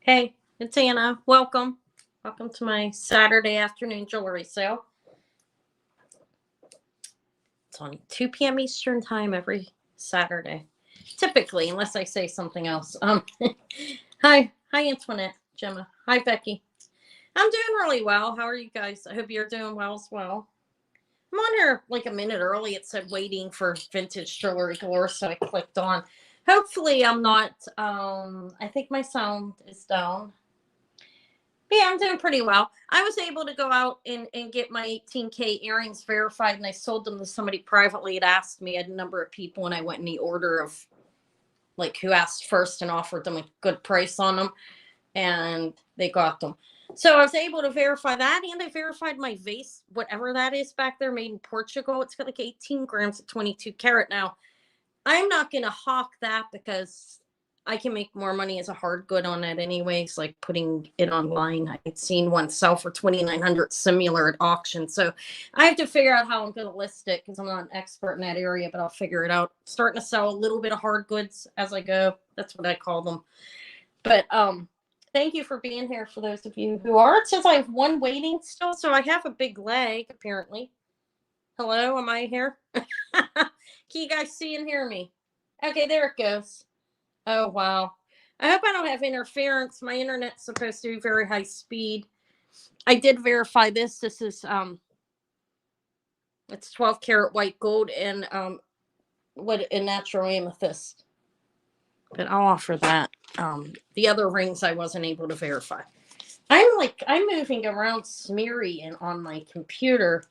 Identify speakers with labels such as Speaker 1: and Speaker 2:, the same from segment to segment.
Speaker 1: Hey, it's Anna. Welcome. Welcome to my Saturday afternoon jewelry sale. It's on 2 p.m. Eastern time every Saturday. Typically, unless I say something else. Hi Antoinette, Gemma. Hi Becky. I'm doing really well. How are you guys? I hope you're doing well as well. I'm on here like a minute early. It said waiting for vintage jewelry galore, so I clicked on. Hopefully I'm not I think my sound is down. Yeah, I'm doing pretty well. I was able to go out and get my 18K earrings verified, and I sold them to somebody privately. It asked me, I had a number of people, and I went in the order of like who asked first and offered them a good price on them, and they got them. So I was able to verify that, and I verified my vase, whatever that is back there, made in Portugal. It's got like 18 grams at 22 carat. Now, I'm not going to hawk that because I can make more money as a hard good on it anyways, like putting it online. I'd seen one sell for 2,900 similar at auction. So I have to figure out how I'm going to list it because I'm not an expert in that area, but I'll figure it out. Starting to sell a little bit of hard goods as I go. That's what I call them. But thank you for being here for those of you who are. It says I have one waiting still, so I have a big leg apparently. Hello, am I here? Can you guys see and hear me? Okay, there it goes. Oh, wow. I hope I don't have interference. My internet's supposed to be very high speed. I did verify this. This is it's 12 karat white gold and what a natural amethyst. But I'll offer that. The other rings I wasn't able to verify. I'm moving around smeary and on my computer.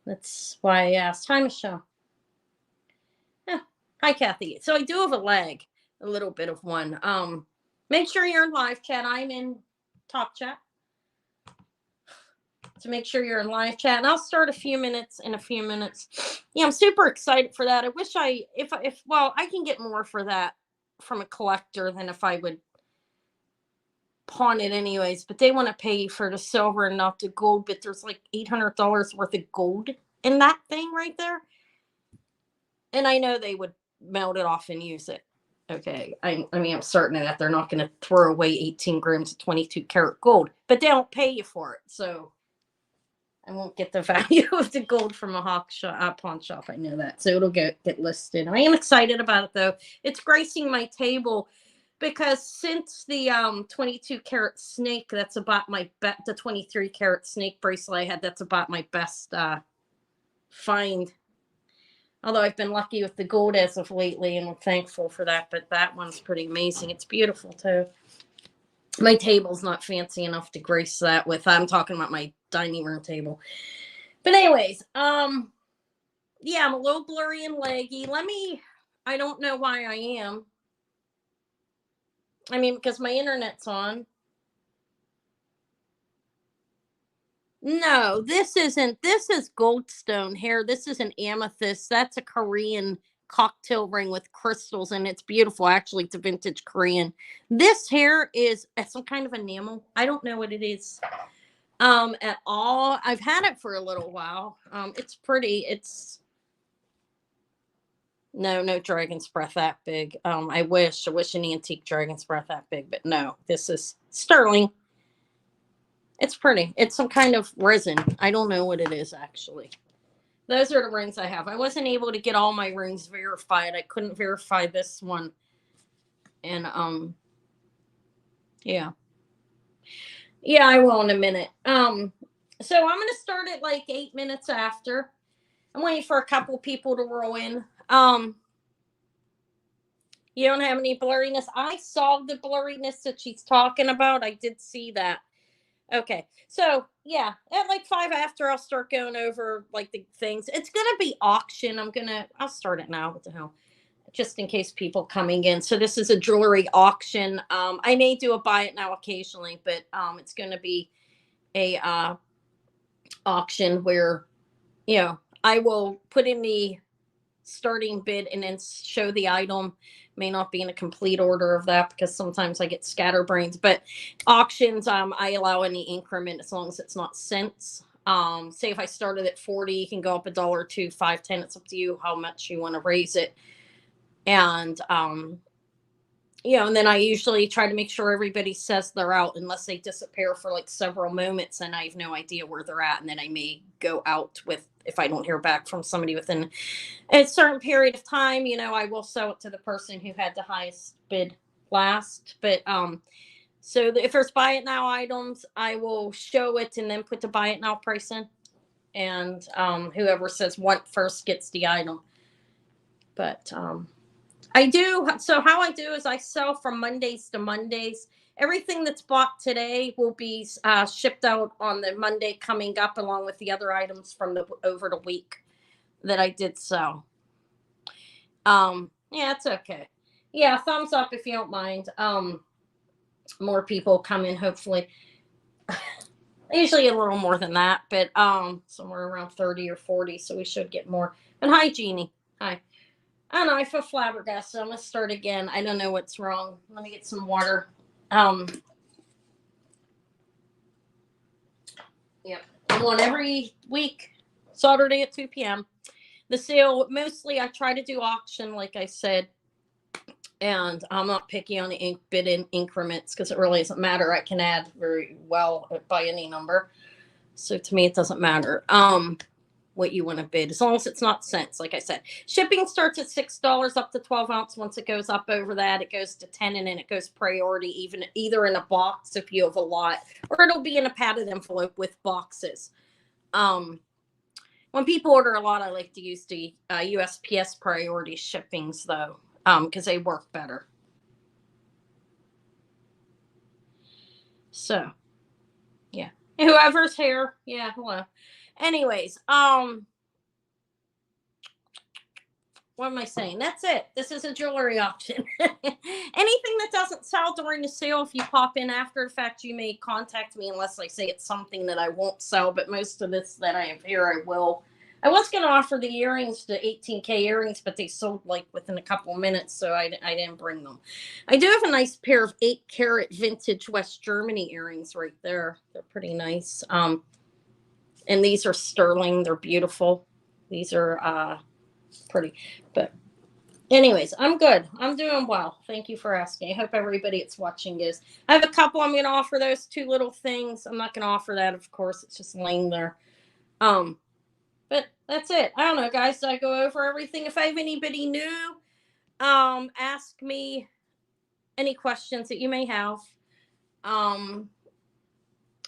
Speaker 1: That's why I asked. Hi, Michelle. Yeah. Hi, Kathy. So I do have a lag. A little bit of one. Make sure you're in live chat. I'm in top chat. So make sure you're in live chat. And I'll start in a few minutes. Yeah, I'm super excited for that. I wish I can get more for that from a collector than if I would pawn it anyways. But they want to pay for the silver and not the gold. But there's like $800 worth of gold in that thing right there. And I know they would melt it off and use it. Okay, I mean, I'm certain of that. They're not going to throw away 18 grams of 22 karat gold, but they don't pay you for it. So I won't get the value of the gold from a pawn shop. I know that. So it'll get listed. I am excited about it, though. It's gracing my table because since the 22 karat snake, that's about the 23 karat snake bracelet I had, that's about my best find. Although I've been lucky with the gold as of lately, and I'm thankful for that. But that one's pretty amazing. It's beautiful, too. My table's not fancy enough to grace that with. I'm talking about my dining room table. But anyways, yeah, I'm a little blurry and leggy. I don't know why I am. I mean, because my internet's on. No, this isn't. This is goldstone hair. This is an amethyst. That's a Korean cocktail ring with crystals, and it's beautiful. Actually, it's a vintage Korean. This hair is some kind of enamel. I don't know what it is at all. I've had it for a little while. It's pretty. It's no dragon's breath that big. I wish an antique dragon's breath that big, but no, this is sterling. It's pretty. It's some kind of resin. I don't know what it is, actually. Those are the rings I have. I wasn't able to get all my rings verified. I couldn't verify this one. And, yeah. Yeah, I will in a minute. So I'm going to start at like 8 minutes after. I'm waiting for a couple people to roll in. You don't have any blurriness? I saw the blurriness that she's talking about. I did see that. Okay, so yeah, at like 5 after, I'll start going over like the things. It's gonna be auction. I'll start it now. What the hell? Just in case people coming in. So this is a jewelry auction. I may do a buy it now occasionally, but it's gonna be a auction where I will put in the starting bid and then show the item. May not be in a complete order of that because sometimes I get scatterbrains, but auctions, I allow any increment as long as it's not cents. Say if I started at 40, you can go up $1 or $2, $5, $10. It's up to you how much you want to raise it. And you know, and then I usually try to make sure everybody says they're out unless they disappear for like several moments and I have no idea where they're at. And then I may go out with, if I don't hear back from somebody within a certain period of time, you know, I will sell it to the person who had the highest bid last. But so if there's buy it now items, I will show it and then put the buy it now price in. And whoever says want first gets the item. But I do. So how I do is I sell from Mondays to Mondays. Everything that's bought today will be shipped out on the Monday coming up, along with the other items from the over the week that I did sell. Yeah, it's okay. Yeah, thumbs up if you don't mind. More people come in, hopefully. Usually a little more than that, but somewhere around 30 or 40, so we should get more. And hi, Jeannie. Hi. I don't know, I feel flabbergasted. I'm gonna start again. I don't know what's wrong. Let me get some water. Yep. I'm on every week, Saturday at 2 p.m. The sale, mostly I try to do auction, like I said. And I'm not picky on the bid in increments because it really doesn't matter. I can add very well by any number. So to me, it doesn't matter what you want to bid, as long as it's not cents. Like I said, shipping starts at $6 up to 12 ounce. Once it goes up over that, it goes to 10, and then it goes priority, even either in a box if you have a lot, or it'll be in a padded envelope with boxes. When people order a lot, I like to use the USPS priority shippings though, because they work better. So, yeah. Whoever's here, yeah, hello. Anyways, what am I saying? That's it. This is a jewelry auction. Anything that doesn't sell during the sale, if you pop in after the fact, you may contact me unless I say it's something that I won't sell. But most of this that I have here, I will. I was going to offer the earrings, the 18K earrings, but they sold like within a couple of minutes, so I didn't bring them. I do have a nice pair of 8-carat vintage West Germany earrings right there. They're pretty nice. And these are sterling. They're beautiful. These are pretty. But anyways, I'm good. I'm doing well. Thank you for asking. I hope everybody that's watching is. I have a couple. I'm going to offer those 2 little things. I'm not going to offer that, of course. It's just laying there. But that's it. I don't know, guys. Did I go over everything? If I have anybody new, ask me any questions that you may have.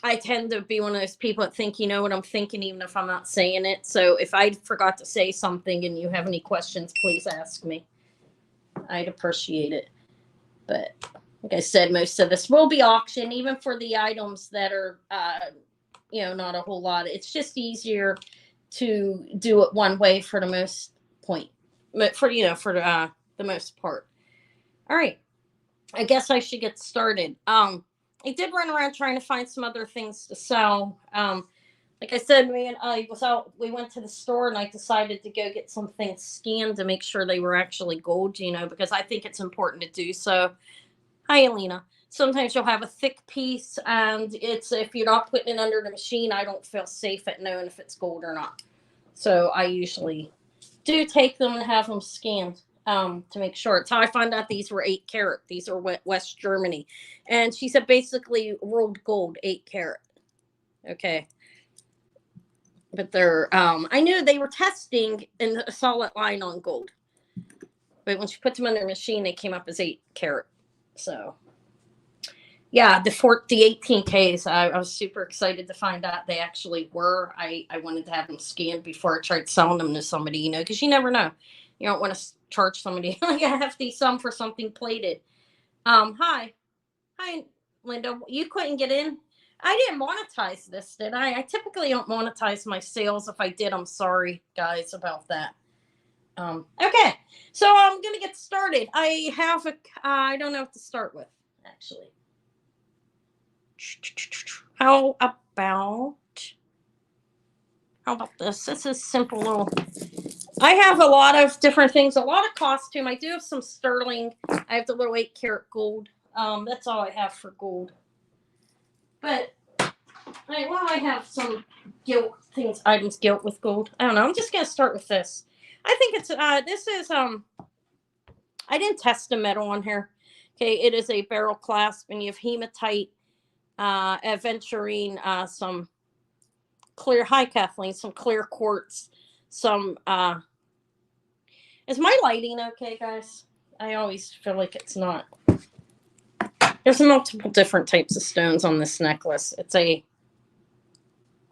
Speaker 1: I tend to be one of those people that think you know what I'm thinking, even if I'm not saying it. So if I forgot to say something and you have any questions, please ask me. I'd appreciate it. But like I said, most of this will be auction, even for the items that are, not a whole lot. It's just easier to do it one way for the most point, for the most part. All right. I guess I should get started. I did run around trying to find some other things to sell. Like I said, we went to the store and I decided to go get some things scanned to make sure they were actually gold, because I think it's important to do so. Hi, Alina. Sometimes you'll have a thick piece, and if you're not putting it under the machine, I don't feel safe at knowing if it's gold or not. So I usually do take them and have them scanned to make sure. It's how I found out these were 8-carat. These are West Germany. And she said basically rolled gold, 8-carat. Okay. But they're, I knew they were testing in a solid line on gold. But when she put them in their machine, they came up as 8-carat. So, yeah, the 18Ks, I was super excited to find out they actually were. I wanted to have them scanned before I tried selling them to somebody, because you never know. You don't want to charge somebody like a hefty sum for something plated. Hi, Linda. You couldn't get in. I didn't monetize this, did I? I typically don't monetize my sales. If I did, I'm sorry, guys, about that. Okay, so I'm gonna get started. I have I don't know what to start with, actually. How about this? This is simple little. I have a lot of different things, a lot of costume. I do have some sterling. I have the little 8-carat gold. That's all I have for gold. But I have some items gilt with gold. I don't know. I'm just gonna start with this. I think it's this is I didn't test the metal on here Okay, it is a barrel clasp, and you have hematite, aventurine, some clear, hi Kathleen, some clear quartz, some is my lighting okay, guys? I always feel like it's not. There's multiple different types of stones on this necklace. It's a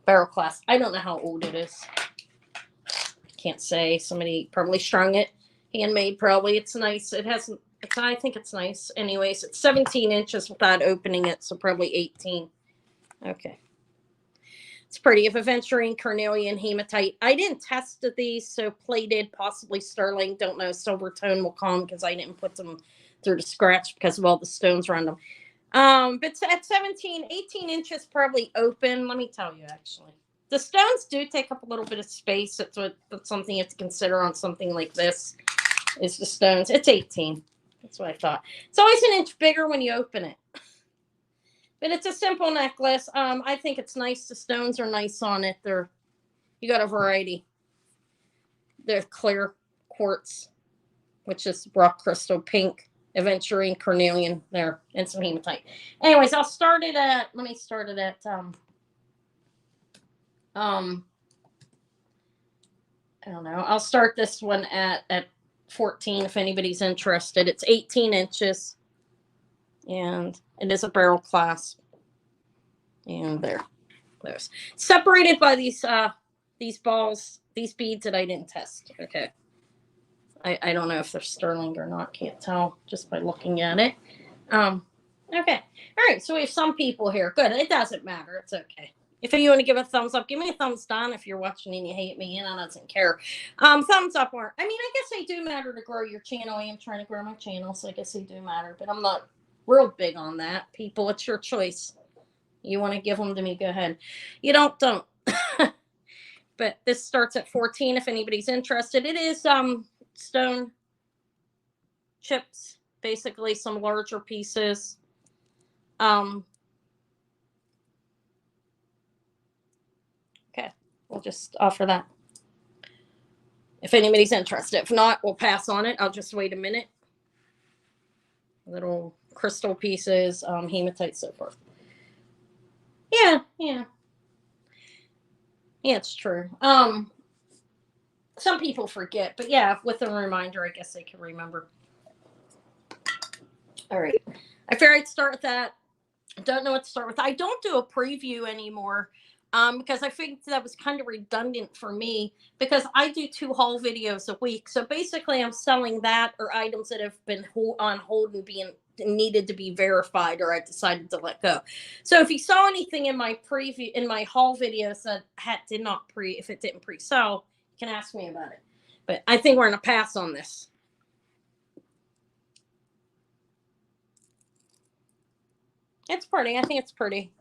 Speaker 1: barrel clasp. I don't know how old it is. Can't say. Somebody probably strung it. Handmade, probably. It's nice. It hasn't, I think it's nice. Anyways, it's 17 inches without opening it, so probably 18. Okay. It's pretty. If aventurine, carnelian, hematite. I didn't test these, so plated, possibly sterling. Don't know. Silver tone will come because I didn't put them through the scratch because of all the stones around them. But at 17, 18 inches probably open. Let me tell you, actually. The stones do take up a little bit of space. That's something you have to consider on something like this, is the stones. It's 18. That's what I thought. It's always an inch bigger when you open it. But it's a simple necklace. I think it's nice. The stones are nice on it. You got a variety. They're clear quartz, which is rock crystal, pink, aventurine, carnelian there, and some hematite. Anyways, let me start it at, I don't know. I'll start this one at 14 if anybody's interested. It's 18 inches. And it is a barrel clasp. And there's separated by these balls, these beads that I didn't test. Okay. I don't know if they're sterling or not. Can't tell just by looking at it. Okay. All right. So we have some people here. Good. It doesn't matter. It's okay. If you want to give a thumbs up, give me a thumbs down if you're watching and you hate me, and I don't care. Thumbs up are, I guess they do matter to grow your channel. I am trying to grow my channel, so I guess they do matter, but I'm not real big on that. People, it's your choice. You want to give them to me, go ahead. You don't. But this starts at 14 if anybody's interested. It is stone chips, basically some larger pieces. Okay, we'll just offer that if anybody's interested. If not, we'll pass on it. I'll just wait a minute. Little crystal pieces, hematite, so forth. Yeah, it's true. Some people forget, but yeah, with a reminder, I guess they can remember. All right, I figured I'd start with that. Don't know what to start with. I don't do a preview anymore because I figured that was kind of redundant for me because I do 2 haul videos a week. So basically, I'm selling that or items that have been on hold and being needed to be verified, or I decided to let go. So if you saw anything in my preview, in my haul videos that if it didn't pre-sell, you can ask me about it. But I think we're going to pass on this. It's pretty. I think it's pretty.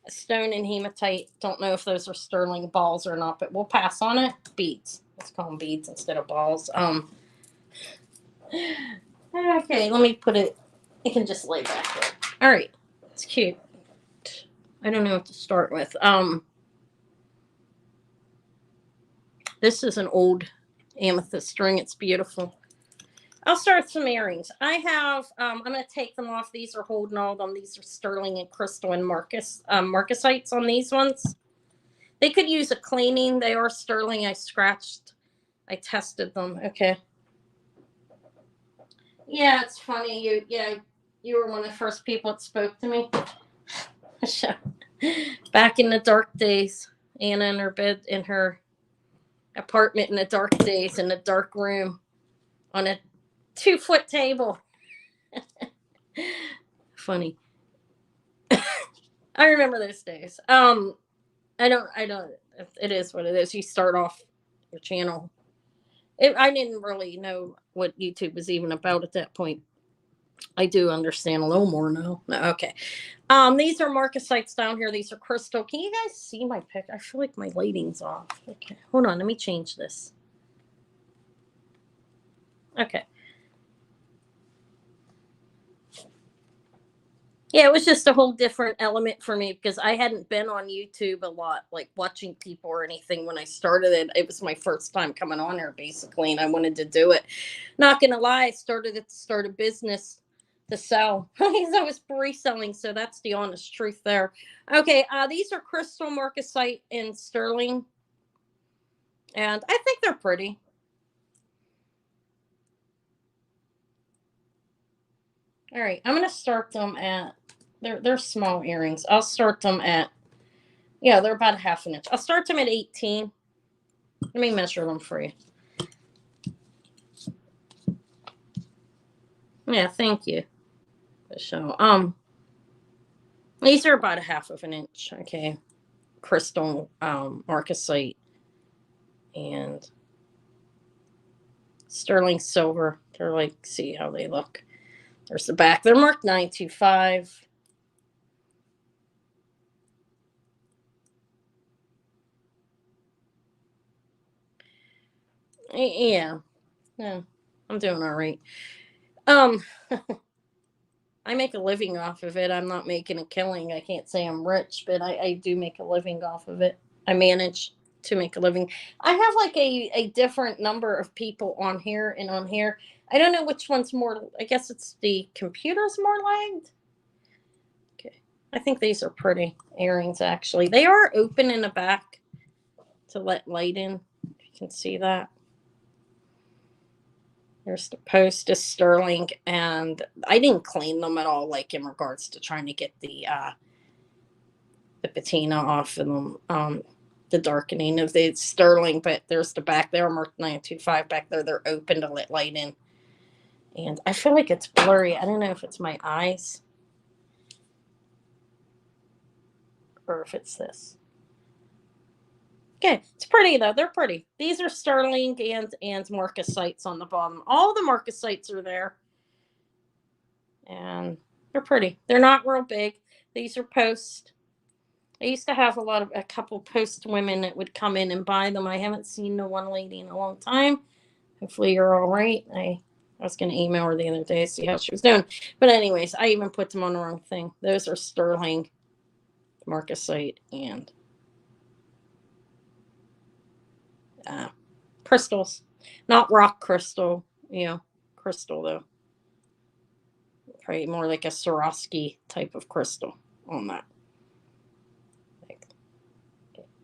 Speaker 1: Stone and hematite. Don't know if those are sterling balls or not, but we'll pass on it. Beads. Let's call them beads instead of balls. Okay, let me put it. It can just lay back there. All right, it's cute. I don't know what to start with. This is an old amethyst string. It's beautiful. I'll start with some earrings. I have, I'm going to take them off. These are holding all of them. These are sterling and crystal and marcasites on these ones. They could use a cleaning. They are sterling. I tested them. Okay. Yeah, it's funny. You were one of the first people that spoke to me. Back in the dark days, Anna in her bed, in her apartment in the dark days, in the dark room, on a 2-foot table. Funny. I remember those days. I don't. It is what it is. You start off your channel. I didn't really know what YouTube was even about at that point. I do understand a little more now. Okay. These are marcasites down here. These are crystal. Can you guys see my pic? I feel like my lighting's off. Okay. Hold on. Let me change this. Okay. Yeah, it was just a whole different element for me because I hadn't been on YouTube a lot, like watching people or anything when I started it. It was my first time coming on there basically, and I wanted to do it. Not gonna lie, I started it to start a business to sell because I was reselling, so that's the honest truth there. Okay, these are crystal marcasite in sterling, and I think they're pretty. All right, I'm gonna start them at they're small earrings. I'll start them at yeah, they're about a half an inch. I'll start them at 18. Let me measure them for you. Yeah, thank you. So, these are about a half of an inch. Okay, crystal marcasite and sterling silver. They're like, see how they look. There's the back. They're marked 925. Yeah, yeah, I'm doing all right. Um, I make a living off of it. I'm not making a killing. I can't say I'm rich, but I do make a living off of it. I manage to make a living. I have like a different number of people on here and on here. I don't know which one's more. I guess it's the computer's more lagged. Okay. I think these are pretty earrings, actually. They are open in the back to let light in. You can see that. There's the post is sterling, and I didn't clean them at all, like in regards to trying to get the patina off of them, the darkening of the sterling. But there's the back there, marked 925 back there. They're open to let light in, and I feel like it's blurry. I don't know if it's my eyes or if it's this. Okay, it's pretty though. They're pretty. These are sterling and marcasites on the bottom. All the marcasites are there, and they're pretty. They're not real big. These are post. I used to have a couple post women that would come in and buy them. I haven't seen the one lady in a long time. Hopefully you're all right. I was going to email her the other day, see how she was doing. But anyways, I even put them on the wrong thing. Those are sterling marcasite and uh, crystals, not rock crystal. Crystal though. Probably more like a Swarovski type of crystal on that.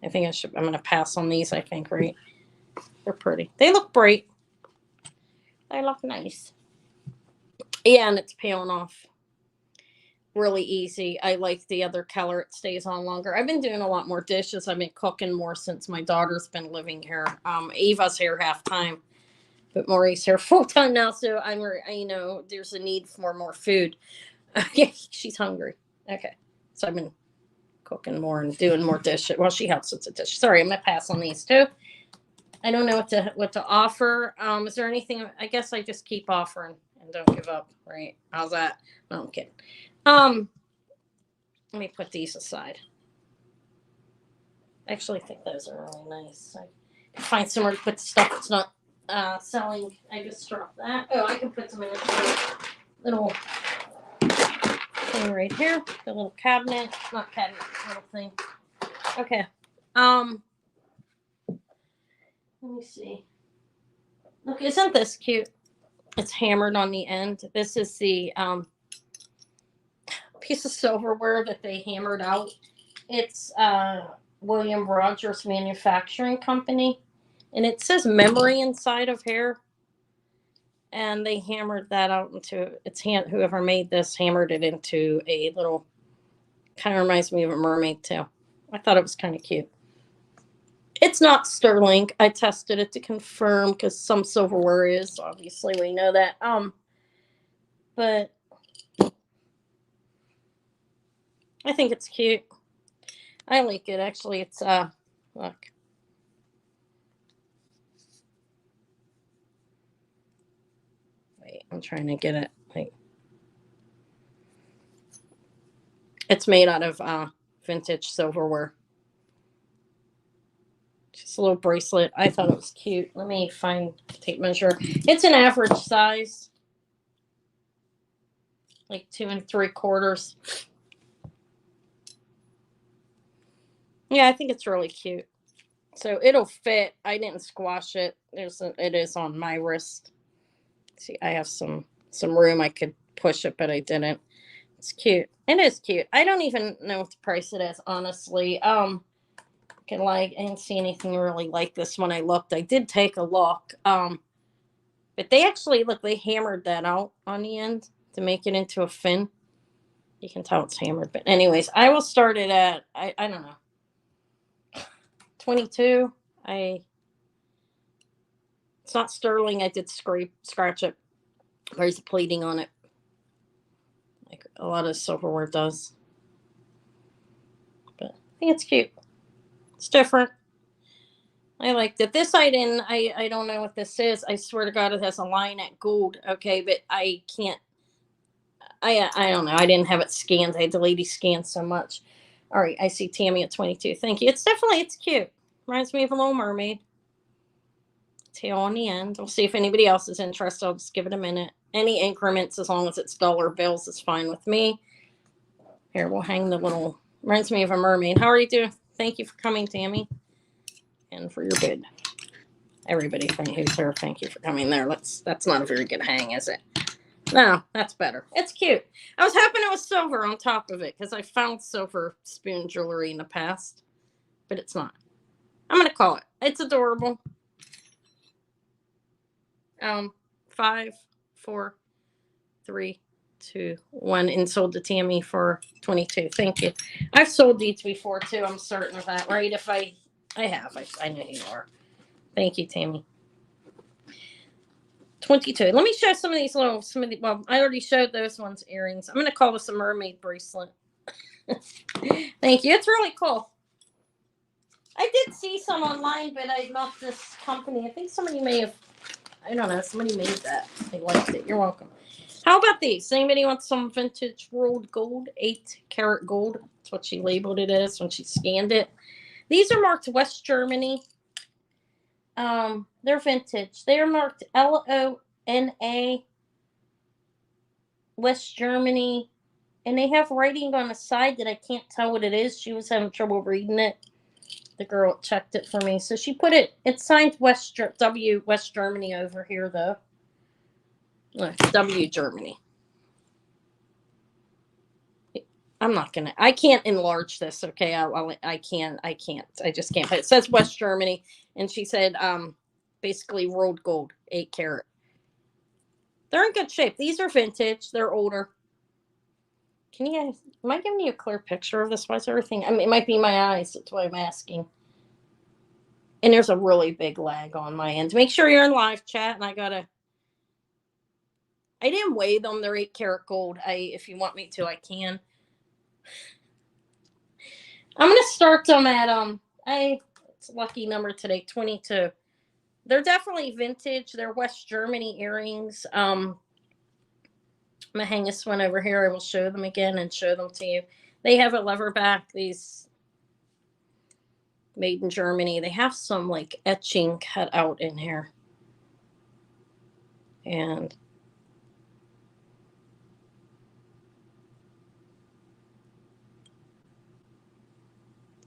Speaker 1: I think I'm going to pass on these. I think, right? They're pretty. They look bright. They look nice. Yeah, and it's peeling off really easy. I like the other color. It stays on longer. I've been doing a lot more dishes. I've been cooking more since my daughter's been living here. Ava's here half time, but Maureen's here full time now. So there's a need for more food. Yeah, she's hungry. Okay, so I've been cooking more and doing more dishes. Well, she helps with the dish. Sorry, I'm gonna pass on these too. I don't know what to offer. Is there anything? I guess I just keep offering and don't give up. Right? How's that? No, I'm kidding. Um, Let me put these aside. I actually think those are really nice. I can find somewhere to put the stuff that's not selling. I just dropped that. Oh, I can put them in a little thing right here. The little cabinet, not cabinet, little thing. Okay. Let me see. Look, isn't this cute? It's hammered on the end. This is the piece of silverware that they hammered out. It's William Rogers Manufacturing Company, and it says memory inside of here. And they hammered that out into whoever made this hammered it into a little, kind of reminds me of a mermaid tail. I thought it was kind of cute. It's not sterling. I tested it to confirm because some silverware is, obviously we know that. But I think it's cute. I like it actually. It's look. Wait, I'm trying to get it. Like, it's made out of vintage silverware. Just a little bracelet. I thought it was cute. Let me find tape measure. It's an average size. like 2 3/4. Yeah, I think it's really cute. So it'll fit. I didn't squash it. It is on my wrist. See, I have some room. I could push it, but I didn't. It's cute. It is cute. I don't even know what the price it is, honestly. I didn't see anything really like this when I looked. I did take a look. But they actually look. They hammered that out on the end to make it into a fin. You can tell it's hammered. But anyways, I will start it at I don't know 22. It's not sterling. I did scratch it. There's a pleating on it, like a lot of silverware does. But I think it's cute. It's different. I liked it. This I didn't. I don't know what this is. I swear to God, it has a line at gold. Okay, but I can't. I don't know. I didn't have it scanned. I had the lady scan so much. All right, I see Tammy at 22. Thank you. It's cute. Reminds me of a Little Mermaid. Tail on the end. We'll see if anybody else is interested. I'll just give it a minute. Any increments, as long as it's dollar bills, is fine with me. Here, we'll hang the little. Reminds me of a mermaid. How are you doing? Thank you for coming, Tammy, and for your bid. Everybody who's here, thank you for coming there. That's not a very good hang, is it? No, that's better. It's cute. I was hoping it was silver on top of it because I found silver spoon jewelry in the past, but it's not. I'm gonna call it. It's adorable. 5, 4, 3, 2, 1, and sold to Tammy for 22. Thank you. I've sold these before too. I'm certain of that, right? If I have, I know you are. Thank you, Tammy. 22. Let me show some of these well, I already showed those ones earrings. I'm going to call this a mermaid bracelet. Thank you. It's really cool. I did see some online, but I love this company. I think somebody may have, I don't know, somebody made that. They liked it. You're welcome. How about these? Anybody want some vintage rolled gold? 8-karat gold. That's what she labeled it as when she scanned it. These are marked West Germany. They're vintage. They are marked LONA, West Germany, and they have writing on the side that I can't tell what it is. She was having trouble reading it. The girl checked it for me, so she put it. It's signed West Germany over here though. No, it's W Germany. I can't enlarge this. Okay, I can't. I just can't. But it says West Germany, and she said, basically rolled gold, 8-karat. They're in good shape. These are vintage. They're older. Can you guys? Am I giving you a clear picture of this? Why is everything? I mean, it might be my eyes. That's why I'm asking. And there's a really big lag on my end. Make sure you're in live chat, and I didn't weigh them. They're 8-karat gold. If you want me to, I can. I'm gonna start them at it's a lucky number today, 22. They're definitely vintage. They're West Germany earrings. I'm gonna hang this one over here. I will show them again and show them to you. They have a lever back. These made in Germany. They have some like etching cut out in here, and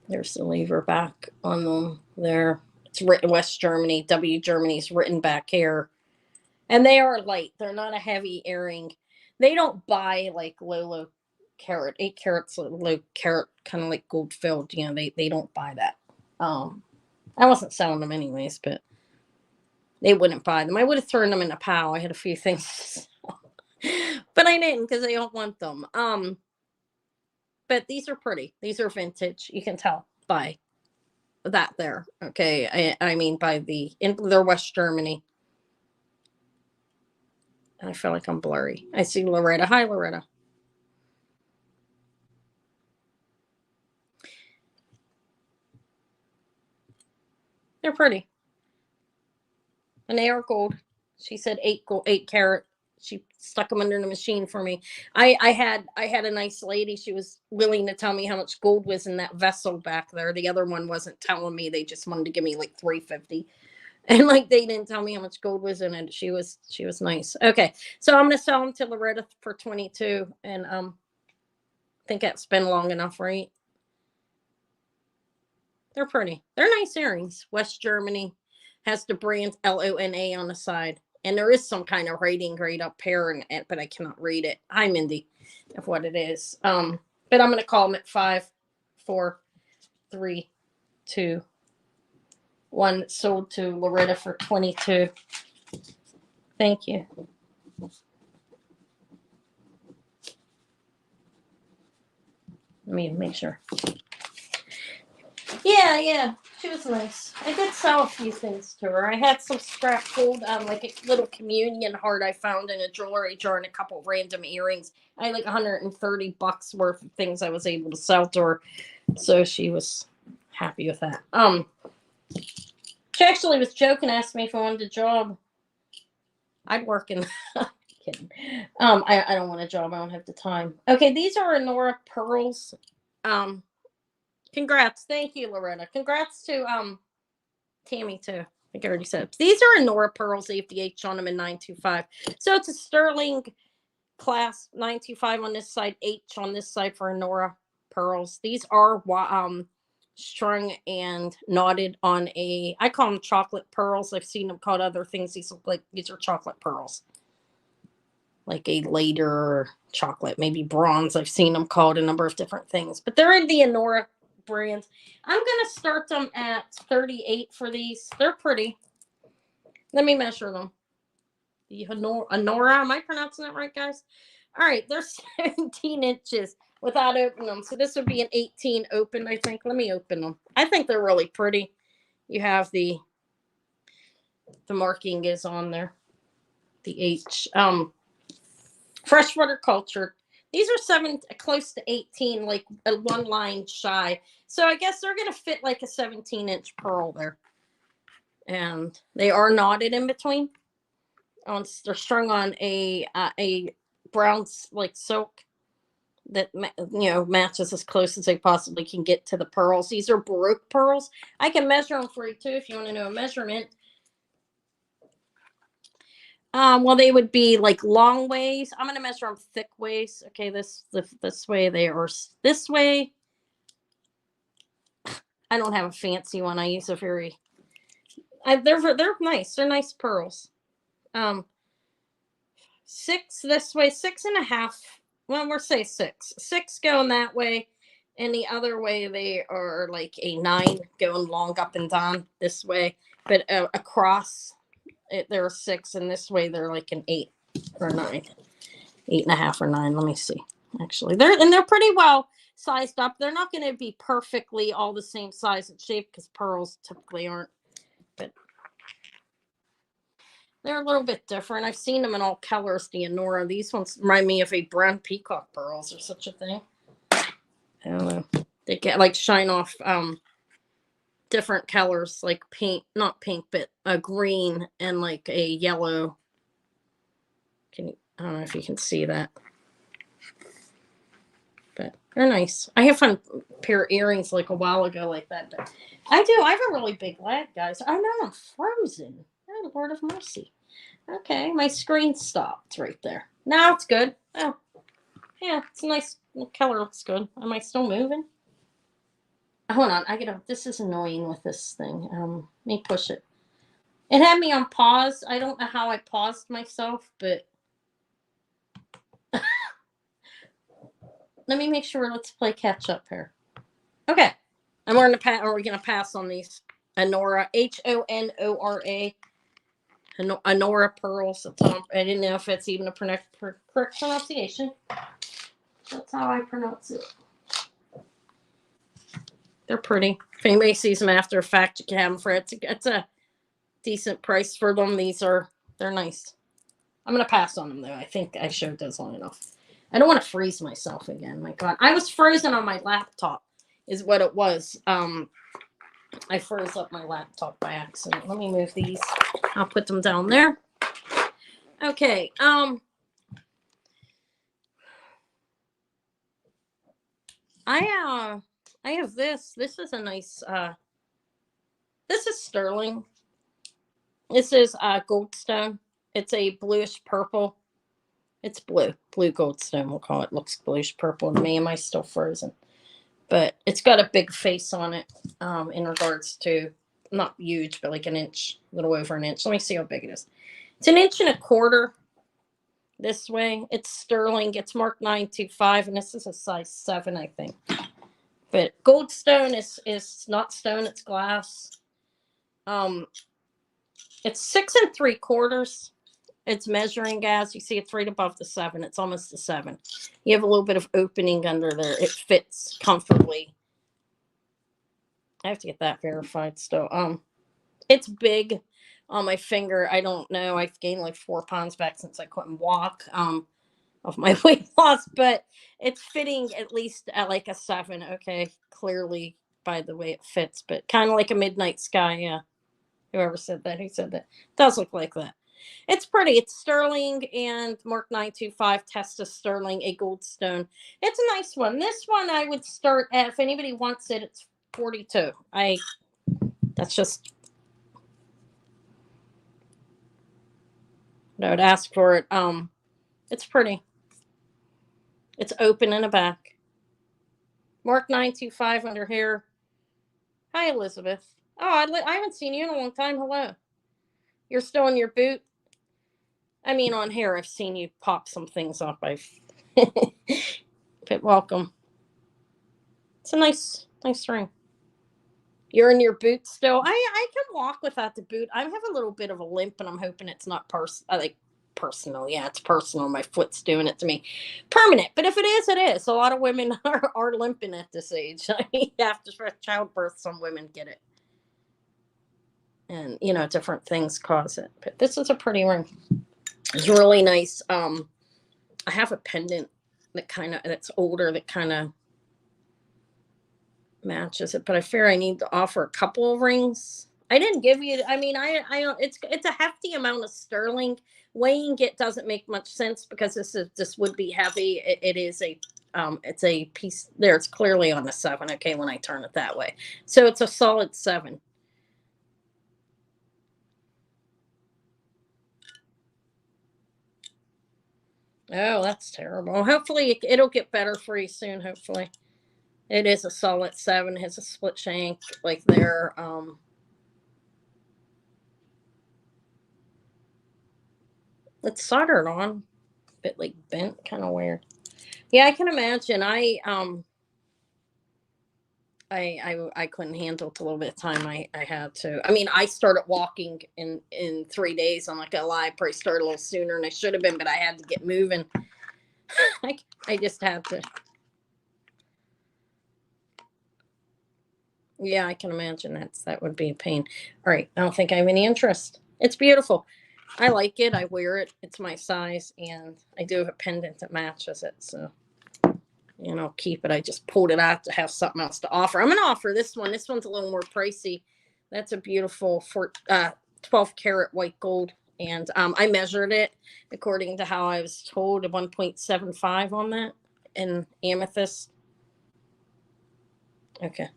Speaker 1: there's the lever back on them there. It's written West Germany. W Germany's written back here. And they are light. They're not a heavy earring. They don't buy like low carat, 8 carats, low carat, kind of like gold filled. You know, they don't buy that. I wasn't selling them anyways, but they wouldn't buy them. I would have thrown them in a pile. I had a few things to sell, but I didn't because I don't want them. But these are pretty. These are vintage. You can tell by that there. Okay, I mean by they're West Germany. I feel like I'm blurry. I see Loretta. Hi, Loretta. They're pretty. And they are gold. She said 8-karat. She stuck them under the machine for me. I had a nice lady. She was willing to tell me how much gold was in that vessel back there. The other one wasn't telling me. They just wanted to give me like $350. And like they didn't tell me how much gold was in it. She was nice. Okay, so I'm gonna sell them to Loretta for 22, and think that's been long enough, right? They're pretty. They're nice earrings. West Germany has the brand Lona on the side, and there is some kind of rating grade up here, but I cannot read it. Hi, Mindy, of what it is. But I'm gonna call them at 5, 4, 3, 2, 1. Sold to Loretta for 22. Thank you. Let me make sure. Yeah. She was nice. I did sell a few things to her. I had some scrap gold, like a little communion heart I found in a jewelry jar and a couple random earrings. I had like $130 worth of things I was able to sell to her. So she was happy with that. She actually was joking, asked me if I wanted a job. I'd work in kidding. I don't want a job. I don't have the time. Okay, these are Honora pearls. Congrats. Thank you, Loretta. Congrats to Tammy too. I think I already said it. These are Honora pearls, AFDH on them in 925. So it's a sterling class 925 on this side, H on this side for Honora pearls. These are strung and knotted on I call them chocolate pearls. I've seen them called other things. These are chocolate pearls. Like a later chocolate, maybe bronze. I've seen them called a number of different things, but they're in the Honora brand. I'm gonna start them at 38 for these. They're pretty. Let me measure them. The Honora, am I pronouncing that right, guys? All right, they're 17 inches without opening them. So this would be an 18 open, I think. Let me open them. I think they're really pretty. You have the marking is on there. The H. Freshwater culture. These are close to 18, like a one line shy. So I guess they're going to fit like a 17-inch pearl there. And they are knotted in between. They're strung on a brown like silk that matches as close as they possibly can get to the pearls. These are Baroque pearls. I can measure them for you too if you want to know a measurement. Well, they would be like long ways. I'm going to measure them thick ways. Okay, this way they are this way. I don't have a fancy one. I use a very. They're nice. They're nice pearls. 6 this way, 6.5. Well, we'll say 6. 6 going that way, and the other way they are like a 9 going long up and down this way. But across they're a 6, and this way they're like an 8 or 9, 8.5 or 9. Let me see. Actually, they're pretty well sized up. They're not going to be perfectly all the same size and shape because pearls typically aren't. But they're a little bit different. I've seen them in all colors. The Honora. These ones remind me of a brown peacock pearls or such a thing. I don't know. They get like shine off different colors, like pink, not pink, but a green and like a yellow. I don't know if you can see that. But they're nice. I have a pair of earrings like a while ago like that. But I do. I have a really big leg, guys. I know I'm frozen. Oh, Lord of mercy. Okay, my screen stopped right there. Now it's good. Oh, yeah, it's a nice color. Looks good. Am I still moving? Hold on. This is annoying with this thing. Let me push it. It had me on pause. I don't know how I paused myself, but let me make sure. Let's play catch up here. Okay, and we're gonna pass on these Honora, Honora. Honora pearls. I didn't know if it's even a correct pronunciation. That's how I pronounce it. They're pretty. If anybody sees them after a fact, you can have them for it. It's a decent price for them. They're nice. I'm gonna pass on them though. I think I showed those long enough. I don't want to freeze myself again. My God, I was frozen on my laptop, is what it was. I froze up my laptop by accident. Let me move these. I'll put them down there. Okay. I have this. This is a nice. This is sterling. This is goldstone. It's a bluish purple. It's blue goldstone. We'll call it. Looks bluish purple to me. Am I still frozen? But it's got a big face on it. In regards to not huge, but like an inch, a little over an inch. Let me see how big it is. It's an inch and a quarter this way. It's sterling. It's marked 925, and this is a size 7, I think. But goldstone is not stone. It's glass. It's 6 3/4. It's measuring gas. You see it's right above the 7. It's almost a 7. You have a little bit of opening under there. It fits comfortably. I have to get that verified still. It's big on my finger. I don't know. I've gained like 4 pounds back since I couldn't walk. Of my weight loss, but it's fitting at least at like a 7. Okay, clearly by the way it fits, but kind of like a midnight sky. Yeah, whoever said that, who said that? It does look like that. It's pretty. It's sterling and mark 925 Testa sterling, a goldstone. It's a nice one. This one I would start at, if anybody wants it, it's 42. That's just, I would ask for it. It's pretty. It's open in the back. Mark 925 under here. Hi, Elizabeth. Oh, I haven't seen you in a long time. Hello. You're still in your boot? I mean, on here, I've seen you pop some things up. But welcome. It's a nice ring. You're in your boot still? I can walk without the boot. I have a little bit of a limp, and I'm hoping it's not personal. Yeah, it's personal. My foot's doing it to me. Permanent. But if it is, it is. A lot of women are limping at this age. After childbirth, some women get it. And, different things cause it. But this is a pretty ring. It's really nice. I have a pendant that's older that kind of matches it, but I fear I need to offer a couple of rings. I didn't give you, I mean, I don't, it's a hefty amount of sterling. Weighing it doesn't make much sense because this would be heavy. It is it's a piece there. It's clearly on a 7. Okay. When I turn it that way. So it's a solid 7. Oh, that's terrible. Hopefully it'll get better for you soon. Hopefully. It is a solid 7. It has a split shank like there. It's soldered on, a bit like bent, kind of weird. Yeah, I can imagine. I couldn't handle it a little bit of time. I had to. I mean, I started walking in 3 days. I'm not gonna lie, I probably started a little sooner than I should have been, but I had to get moving. I just had to. Yeah, I can imagine that would be a pain. All right, I don't think I have any interest. It's beautiful. I like it. I wear it. It's my size, and I do have a pendant that matches it. So, keep it. I just pulled it out to have something else to offer. I'm going to offer this one. This one's a little more pricey. That's a beautiful 12 karat white gold, and I measured it according to how I was told, a 1.75 on that in amethyst. Okay.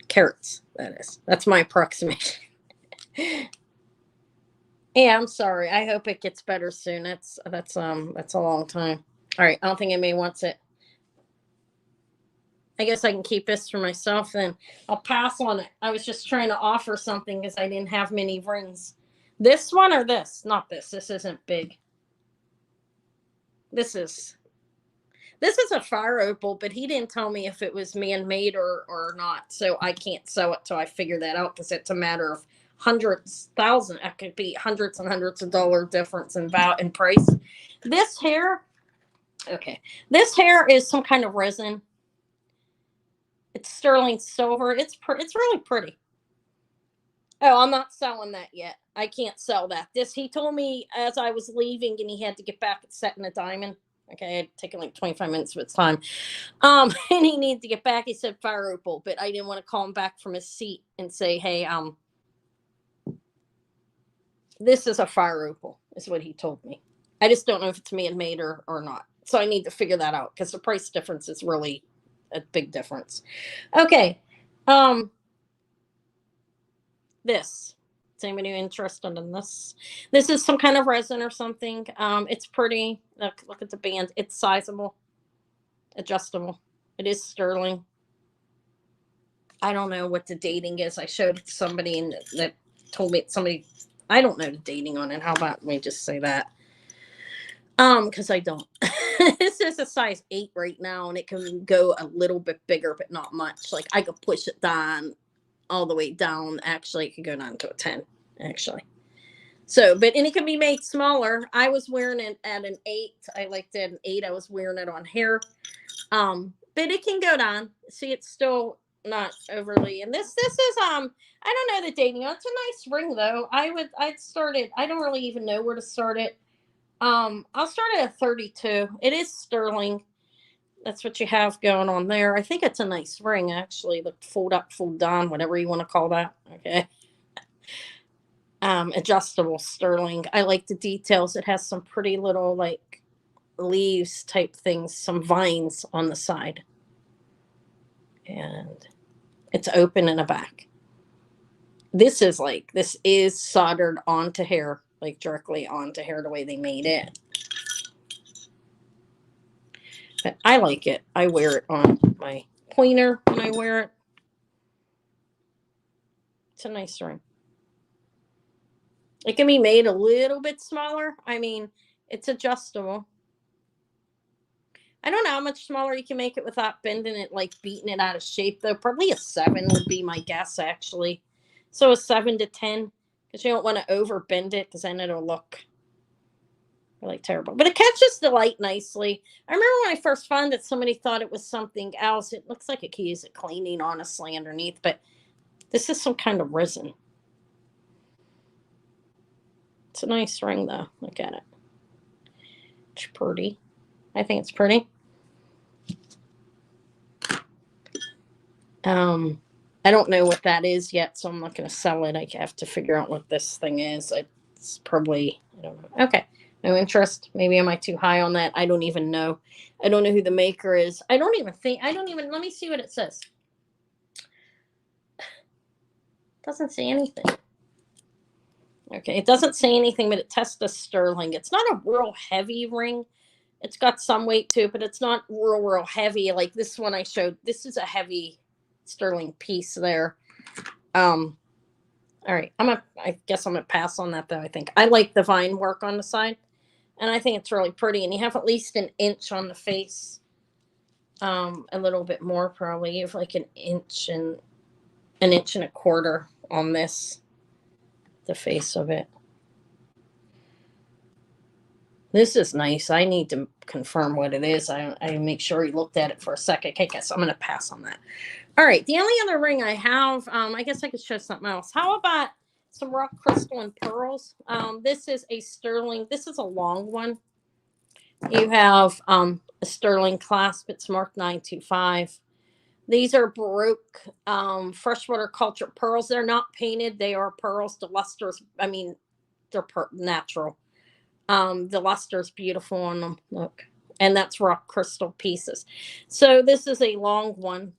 Speaker 1: Carats, that is. That's my approximation. Yeah, I'm sorry. I hope it gets better soon. That's a long time. All right, I don't think anybody wants it. I guess I can keep this for myself then. I'll pass on it. I was just trying to offer something because I didn't have many rings. This one or this? Not this. This isn't big. This is a fire opal, but he didn't tell me if it was man-made or not. So I can't sell it till I figure that out because it's a matter of hundreds, thousands. It could be hundreds and hundreds of dollar difference in price. This hair, okay. This hair is some kind of resin. It's sterling silver. It's really pretty. Oh, I'm not selling that yet. I can't sell that. He told me as I was leaving and he had to get back at setting a diamond. Okay, it taken like 25 minutes of its time. And he needed to get back. He said fire opal, but I didn't want to call him back from his seat and say, hey, this is a fire opal, is what he told me. I just don't know if it's man-made or not. So I need to figure that out because the price difference is really a big difference. Okay. This. Is anybody interested in this? This is some kind of resin or something. It's pretty. Look at the band. It's sizable, adjustable. It is sterling. I don't know what the dating is. I showed it to somebody and that told me somebody. I don't know the dating on it. How about me just say that? Because I don't. This is a size 8 right now, and it can go a little bit bigger, but not much. Like I could push it down all the way down. Actually, it could go down to a 10. Actually, so and it can be made smaller. I was wearing it at an 8. I liked it at an 8. I was wearing it on hair. But it can go down. See, it's still not overly. And this is I don't know the dating. It's a nice ring though. I'd start it. I don't really even know where to start it. I'll start it at 32. It is sterling. That's what you have going on there. I think it's a nice ring, actually. The fold up, fold down, whatever you want to call that. Okay. Adjustable sterling. I like the details. It has some pretty little like leaves type things, some vines on the side. And it's open in the back. This is soldered onto hair, like directly onto hair the way they made it. But I like it. I wear it on my pointer when I wear it. It's a nice ring. It can be made a little bit smaller. I mean, it's adjustable. I don't know how much smaller you can make it without bending it, like beating it out of shape, though. Probably a 7 would be my guess, actually. So a 7 to 10, because you don't want to overbend it, because then it'll look really terrible. But it catches the light nicely. I remember when I first found it, somebody thought it was something else. It looks like it could use a cleaning, honestly, underneath. But this is some kind of resin. It's a nice ring, though. Look at it. It's pretty. I think it's pretty. I don't know what that is yet, so I'm not going to sell it. I have to figure out what this thing is. It's probably, I don't know. Okay. No interest. Maybe am I too high on that? I don't even know. I don't know who the maker is. Let me see what it says. Doesn't say anything. Okay. It doesn't say anything, but it tests the sterling. It's not a real heavy ring. It's got some weight to it, but it's not real heavy. Like this one I showed. This is a heavy sterling piece there. All right. I guess I'm gonna pass on that though. I think I like the vine work on the side, and I think it's really pretty. And you have at least an inch on the face. A little bit more probably. You have like an inch and a quarter on this, the face of it. This is nice. I need to confirm what it is. I make sure he looked at it for a second. Okay, so I'm going to pass on that. All right. The only other ring I have, I guess I could show something else. How about some rock crystal and pearls? This is a sterling. This is a long one. You have a sterling clasp. It's marked 925. These are Baroque freshwater cultured pearls. They're not painted. They are pearls. The luster's, they're natural. The luster is beautiful on them. Look. And that's rock crystal pieces. So this is a long one.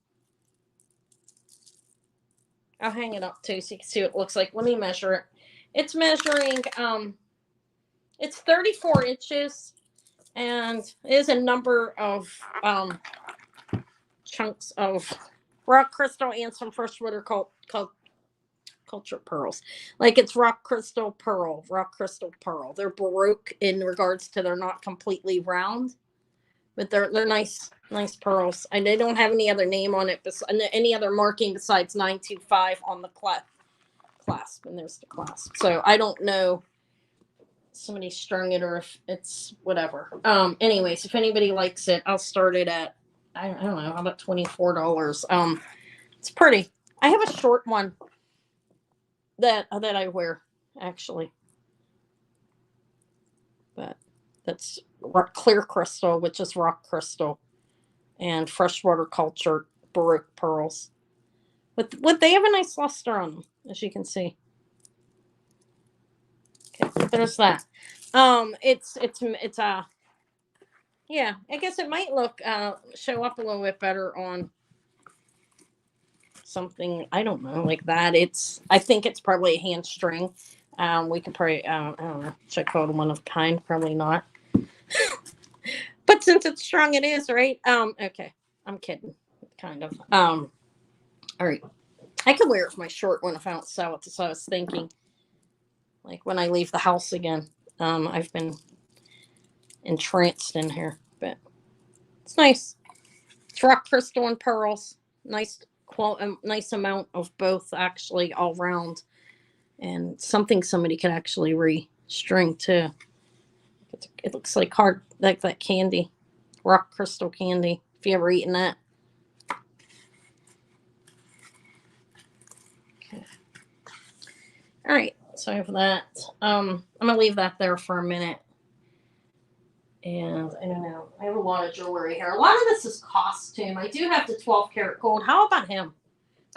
Speaker 1: I'll hang it up too so you can see what it looks like. Let me measure it. It's measuring, it's 34 inches. And it is a number of chunks of rock crystal and some freshwater cultured pearls. Like it's rock crystal pearl. They're Baroque in regards to they're not completely round, but they're nice pearls. And they don't have any other name on it, any other marking besides 925 on the clasp. And there's the clasp. So I don't know somebody strung it or if it's whatever. Anyways, if anybody likes it, I'll start it at I don't know, how about $24? It's pretty. I have a short one that I wear actually, but that's clear crystal, which is rock crystal, and freshwater cultured Baroque pearls. But they have a nice luster on them, as you can see. Okay, there's that. It's yeah. I guess it might look show up a little bit better on something, I don't know, like that. I think it's probably a hand string. We could probably, I don't know, should I call it one of a kind? Probably not. But since it's strong, it is, right? Okay. I'm kidding. Kind of. All right. I could wear it for my short one if I don't sell it. So I was thinking, like when I leave the house again. I've been entranced in here, but it's nice. It's rock crystal and pearls. Nice, nice amount of both actually all round, and something somebody could actually restring too. It looks like hard, like that candy, rock crystal candy. If you ever eaten that. Okay. All right. Sorry for that. I'm gonna leave that there for a minute. And I don't know. I have a lot of jewelry here. A lot of this is costume. I do have the 12 karat gold. How about him?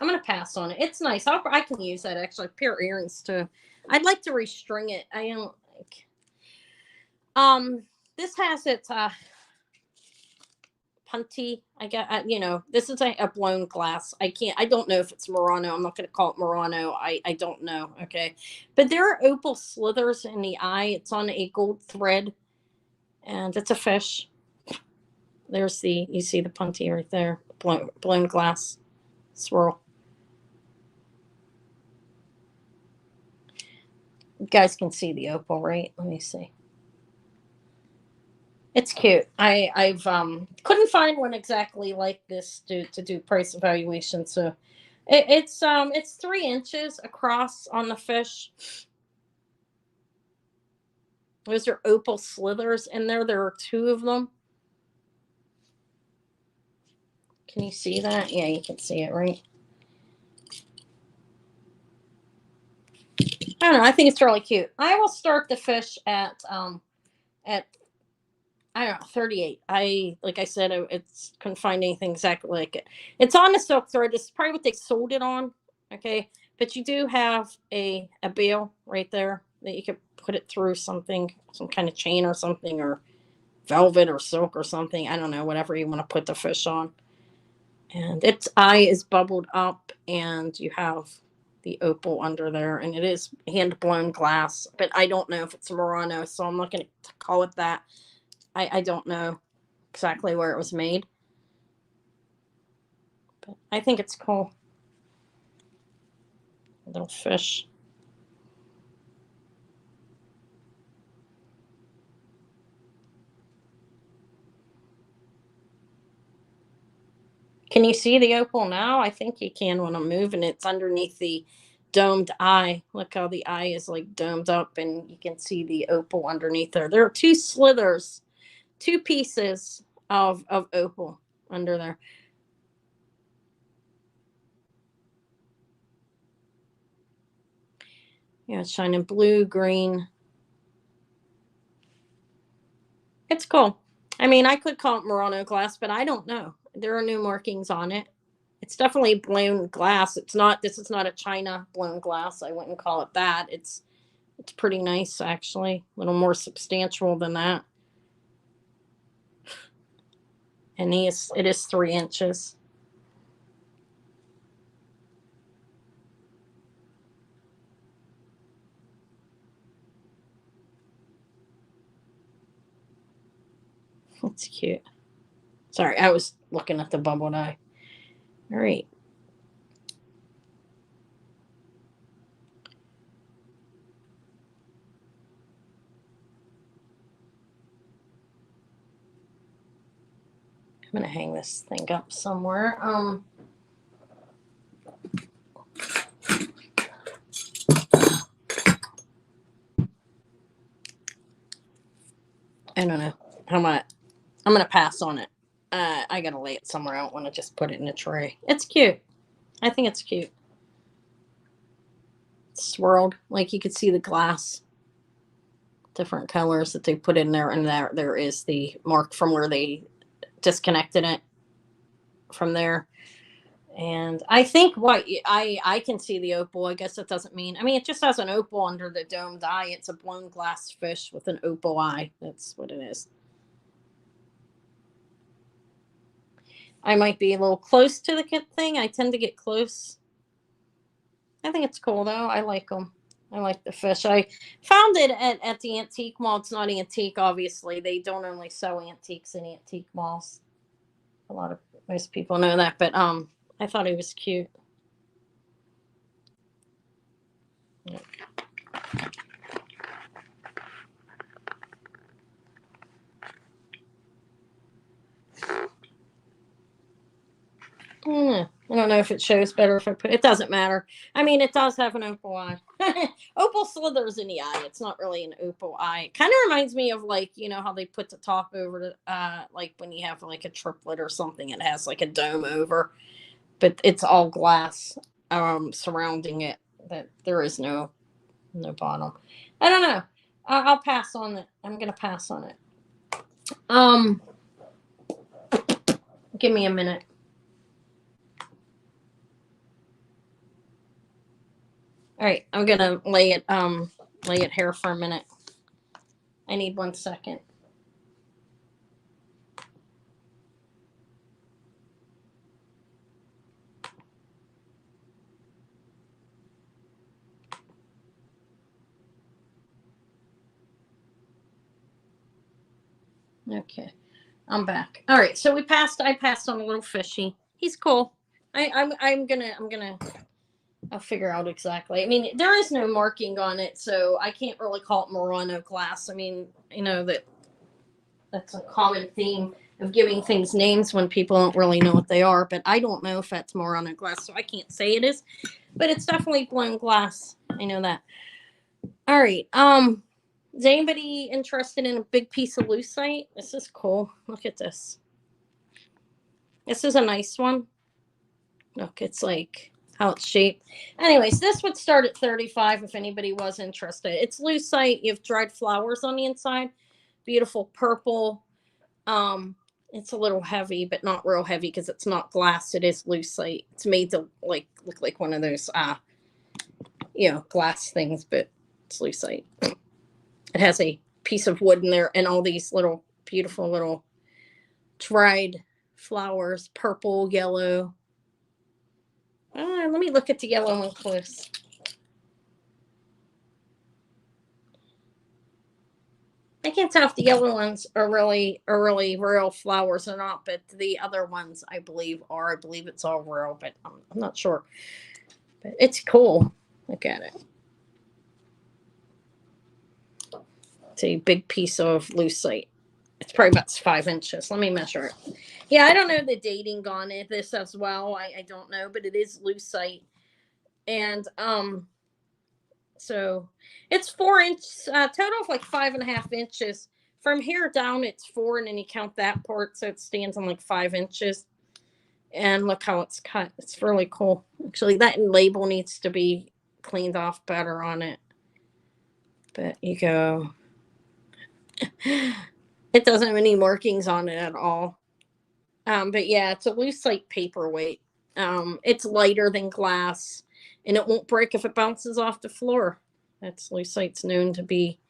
Speaker 1: I'm gonna pass on it. It's nice. I can use that actually. A pair of earrings too. I'd like to restring it. I don't like. This has its punty. I got this is a blown glass. I don't know if it's Murano. I'm not gonna call it Murano. I don't know. Okay, but there are opal slithers in the eye. It's on a gold thread, and it's a fish. There's you see the punty right there, blown glass swirl. You guys can see the opal, right? Let me see. It's cute. I've couldn't find one exactly like this to do price evaluation. So it's 3 inches across on the fish. Those are opal slithers in there. There are 2 of them. Can you see that? Yeah, you can see it, right? I don't know. I think it's really cute. I will start the fish at I don't know, 38. Like I said, it's couldn't find anything exactly like it. It's on the silk thread. This is probably what they sold it on. Okay. But you do have a bail right there that you could put it through something, some kind of chain or something, or velvet or silk or something. I don't know, whatever you want to put the fish on. And its eye is bubbled up, and you have the opal under there, and it is hand blown glass. But I don't know if it's Murano, so I'm not going to call it that. I don't know exactly where it was made, but I think it's cool. Little fish. Can you see the opal now? I think you can when I'm moving. It's underneath the domed eye. Look how the eye is like domed up, and you can see the opal underneath there. There are 2 slithers, 2 pieces of opal under there. Yeah, it's shining blue, green. It's cool. I mean, I could call it Murano glass, but I don't know. There are no markings on it. It's definitely blown glass. It's not. This is not a China blown glass. I wouldn't call it that. It's pretty nice actually. A little more substantial than that. And it is 3 inches. It's cute. Sorry, I was looking at the bubbled eye. All right. I'm gonna hang this thing up somewhere. I don't know. I'm gonna pass on it. I gotta lay it somewhere. I don't want to just put it in a tray. It's cute. I think it's cute. It's swirled, like you could see the glass, different colors that they put in there, and there is the mark from where they disconnected it from there. And I think what I can see the opal. I guess that doesn't mean. I mean, it just has an opal under the domed eye. It's a blown glass fish with an opal eye. That's what it is. I might be a little close to the kid thing. I tend to get close. I think it's cool though. I like them. I like the fish. I found it at the antique mall. It's not antique, obviously. They don't only sell antiques in antique malls. Most people know that, but I thought it was cute. I don't know if it shows better if I put it. Doesn't matter. I mean, it does have an opal eye. Opal slithers in the eye. It's not really an opal eye. It kind of reminds me of, like, you know how they put the top over the like when you have like a triplet or something. It has like a dome over, but it's all glass surrounding it. That there is no bottom. I don't know. I'll pass on it. I'm gonna pass on it. Um, give me a minute. All right, I'm gonna lay it here for a minute. I need 1 second. Okay, I'm back. All right, so I passed on a little fishy. He's cool. I'm gonna I'll figure out exactly. I mean, there is no marking on it, so I can't really call it Murano glass. I mean, you know that's a common theme of giving things names when people don't really know what they are. But I don't know if that's Murano glass, so I can't say it is. But it's definitely blown glass. I know that. All right. Is anybody interested in a big piece of lucite? This is cool. Look at this. This is a nice one. Look, it's like how it's shaped. Anyways, this would start at 35 if anybody was interested. It's lucite. You have dried flowers on the inside. Beautiful purple. It's a little heavy, but not real heavy because it's not glass. It is lucite. It's made to like look like one of those glass things, but it's lucite. It has a piece of wood in there and all these little beautiful little dried flowers, purple, yellow. Let me look at the yellow one close. I can't tell if the yellow ones are really real flowers or not, but the other ones I believe are. I believe it's all real, but I'm not sure. But it's cool. Look at it. It's a big piece of lucite. It's probably about 5 inches. Let me measure it. Yeah, I don't know the dating on it. This as well. I don't know, but it is lucite, and so it's 4 inch total of like 5.5 inches. From here down, it's 4, and then you count that part, so it stands on like 5 inches. And look how it's cut. It's really cool. Actually, that label needs to be cleaned off better on it. But you go. It doesn't have any markings on it at all. But yeah, it's a lucite paperweight. It's lighter than glass, and it won't break if it bounces off the floor. That's lucite's known to be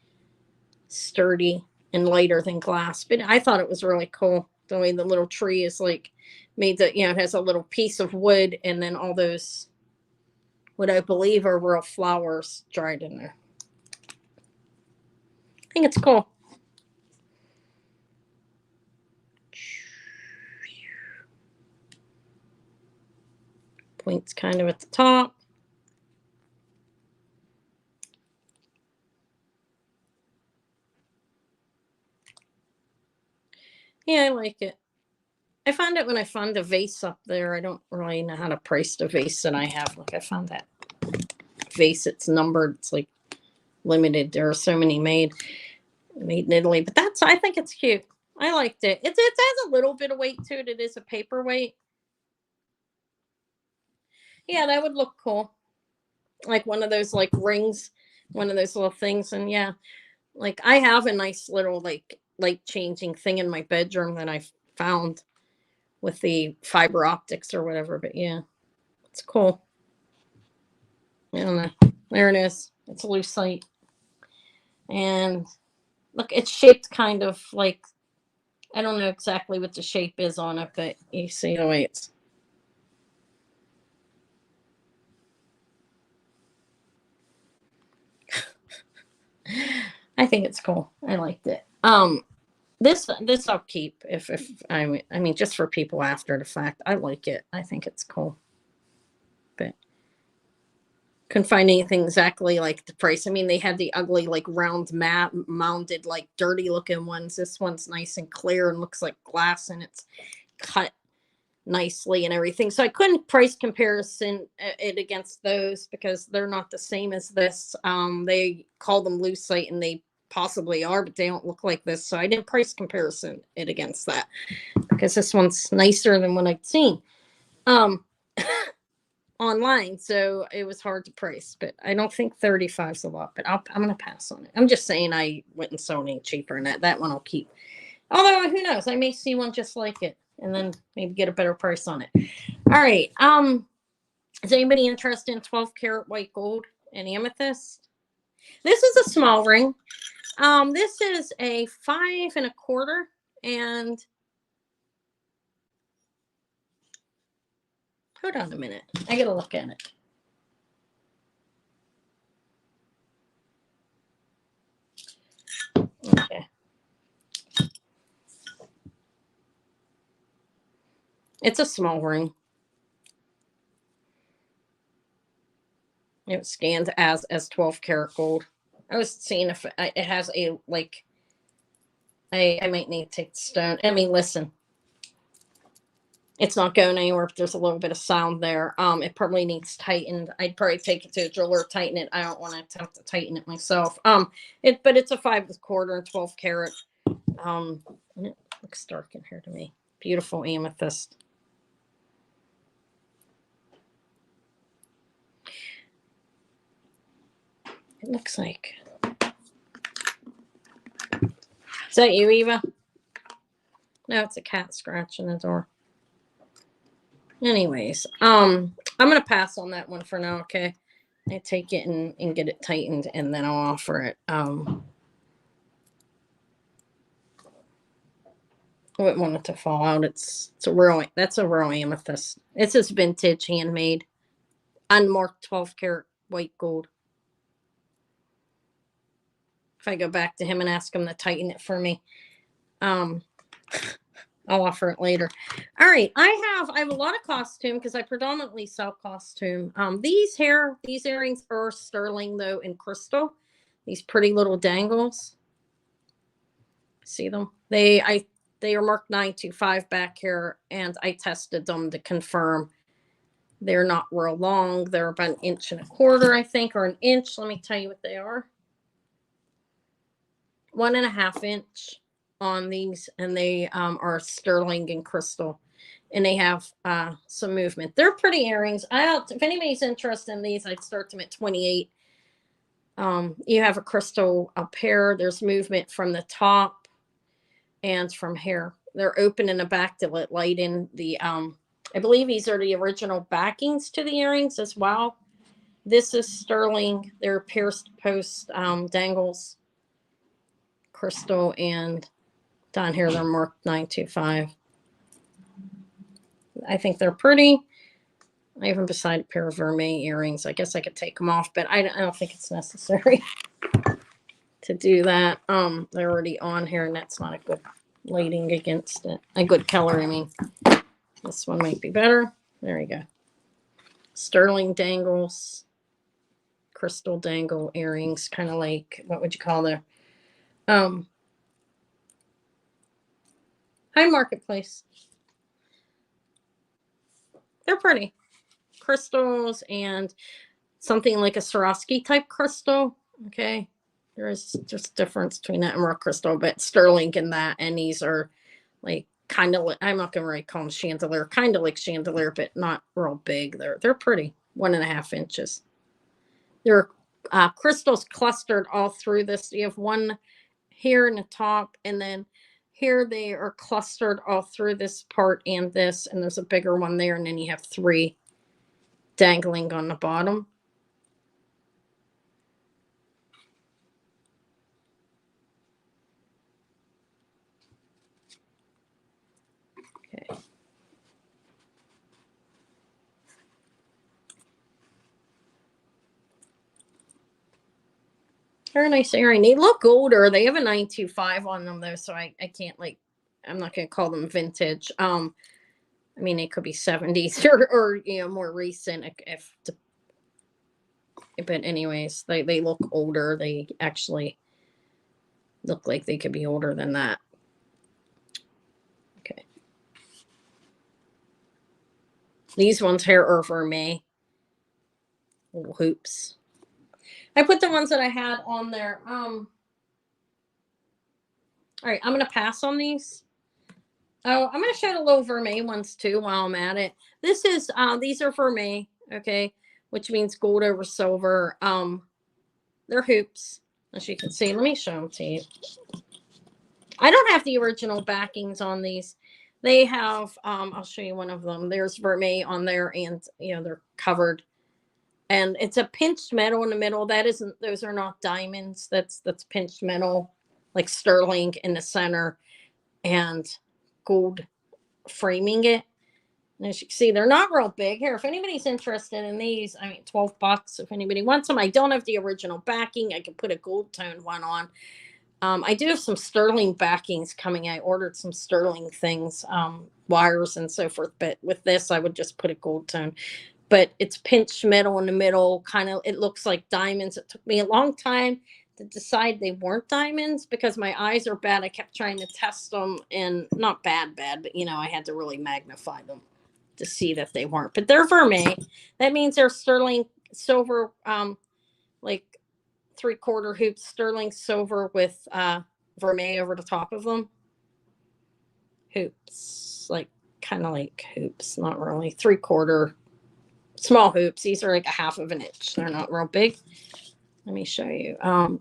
Speaker 1: sturdy and lighter than glass. But I thought it was really cool the way the little tree is like made that, it has a little piece of wood and then all those what I believe are real flowers dried in there. I think it's cool. Points kind of at the top. Yeah, I like it. I found it when I found a vase up there. I don't really know how to price the vase that I have. Like I found that vase. It's numbered. It's like limited. There are so many made in Italy. But I think it's cute. I liked it. It has a little bit of weight to it. It is a paperweight. Yeah, that would look cool. Like one of those like rings, one of those little things. And yeah, like I have a nice little like light changing thing in my bedroom that I found with the fiber optics or whatever. But yeah, it's cool. I don't know. There it is. It's a lucite. And look, it's shaped kind of like I don't know exactly what the shape is on it, but you see the way it's. I think it's cool. I liked it. This I'll keep if I mean just for people after the fact. I like it. I think it's cool, but couldn't find anything exactly like the price. I mean, they had the ugly like round mat mounded like dirty looking ones. This one's nice and clear and looks like glass, and it's cut nicely and everything. So I couldn't price comparison it against those because they're not the same as this. They call them lucite and they possibly are, but they don't look like this. So I didn't price comparison it against that because this one's nicer than what I'd seen online. So it was hard to price, but I don't think 35 is a lot, but I'm going to pass on it. I'm just saying I went and saw anything cheaper and that one I'll keep. Although who knows, I may see one just like it and then maybe get a better price on it. All right. Is anybody interested in 12 karat white gold and amethyst? This is a small ring. This is a 5 1/4, and hold on a minute. I gotta look at it. Okay. It's a small ring. It was scanned as 12 karat gold. I was seeing if it has a like. I might need to take the stone. I mean, listen, it's not going anywhere, but there's a little bit of sound there. It probably needs tightened. I'd probably take it to a jeweler, tighten it. I don't want to attempt to tighten it myself. But it's a 5 1/4 and 12 karat. And it looks dark in here to me. Beautiful amethyst. It looks like. Is that you, Eva? No, it's a cat scratching the door. Anyways, I'm gonna pass on that one for now. Okay, I take it and get it tightened, and then I'll offer it. I wouldn't want it to fall out. That's a real amethyst. It's just vintage, handmade, unmarked 12 karat white gold. If I go back to him and ask him to tighten it for me, I'll offer it later. All right, I have a lot of costume because I predominantly sell costume. These earrings are sterling though in crystal. These pretty little dangles. See them? They are marked 925 back here, and I tested them to confirm they're not real long. They're about 1.25 inches, I think, or an inch. Let me tell you what they are. 1.5 inch on these, and they are sterling and crystal, and they have some movement. They're pretty earrings. If anybody's interested in these, I'd start them at 28. You have a crystal up here. There's movement from the top and from here. They're open in the back to let light in. I believe these are the original backings to the earrings as well. This is sterling. They're pierced post dangles, crystal, and down here they're marked 925. I think they're pretty. I even beside a pair of vermeil earrings. I guess I could take them off, but I don't think it's necessary to do that. They're already on here, and that's not a good lighting against it. A good color, I mean. This one might be better. There you go. Sterling dangles, crystal dangle earrings, kind of like, what would you call them? High marketplace. They're pretty. Crystals and something like a Swarovski type crystal. Okay. There's just difference between that and rock crystal, but sterling and that. And these are like kind of, I'm not going to really call them chandelier, kind of like chandelier, but not real big. They're pretty. 1.5 inches. There are crystals clustered all through this. You have one here in the top, and then here they are clustered all through this part and this, and there's a bigger one there, and then you have 3 dangling on the bottom. Very nice earring. They look older. They have a 925 on them though, so I can't like. I'm not gonna call them vintage. I mean, it could be 70s or more recent if but anyways, they look older. They actually look like they could be older than that. Okay. These ones here are for me. Little hoops. I put the ones that I had on there. All right, I'm gonna pass on these. Oh, I'm gonna show the little vermeil ones too while I'm at it. This is these are vermeil, okay, which means gold over silver. They're hoops, as you can see. Let me show them to you. I don't have the original backings on these. They have I'll show you one of them. There's vermeil on there, and they're covered. And it's a pinched metal in the middle. Those are not diamonds. That's pinched metal, like sterling in the center, and gold framing it. And as you can see, they're not real big. Here, if anybody's interested in these, I mean, $12 if anybody wants them. I don't have the original backing. I can put a gold toned one on. I do have some sterling backings coming. I ordered some sterling things, wires and so forth. But with this, I would just put a gold tone. But it's pinched metal in the middle. Kind of, it looks like diamonds. It took me a long time to decide they weren't diamonds because my eyes are bad. I kept trying to test them, and not bad, but I had to really magnify them to see that they weren't. But they're vermeil. That means they're sterling silver, like 3/4 hoops, sterling silver with vermeil over the top of them. Hoops, like kind of like hoops, not really 3/4 small hoops. These are like a 1/2 of an inch. They're not real big. Let me show you.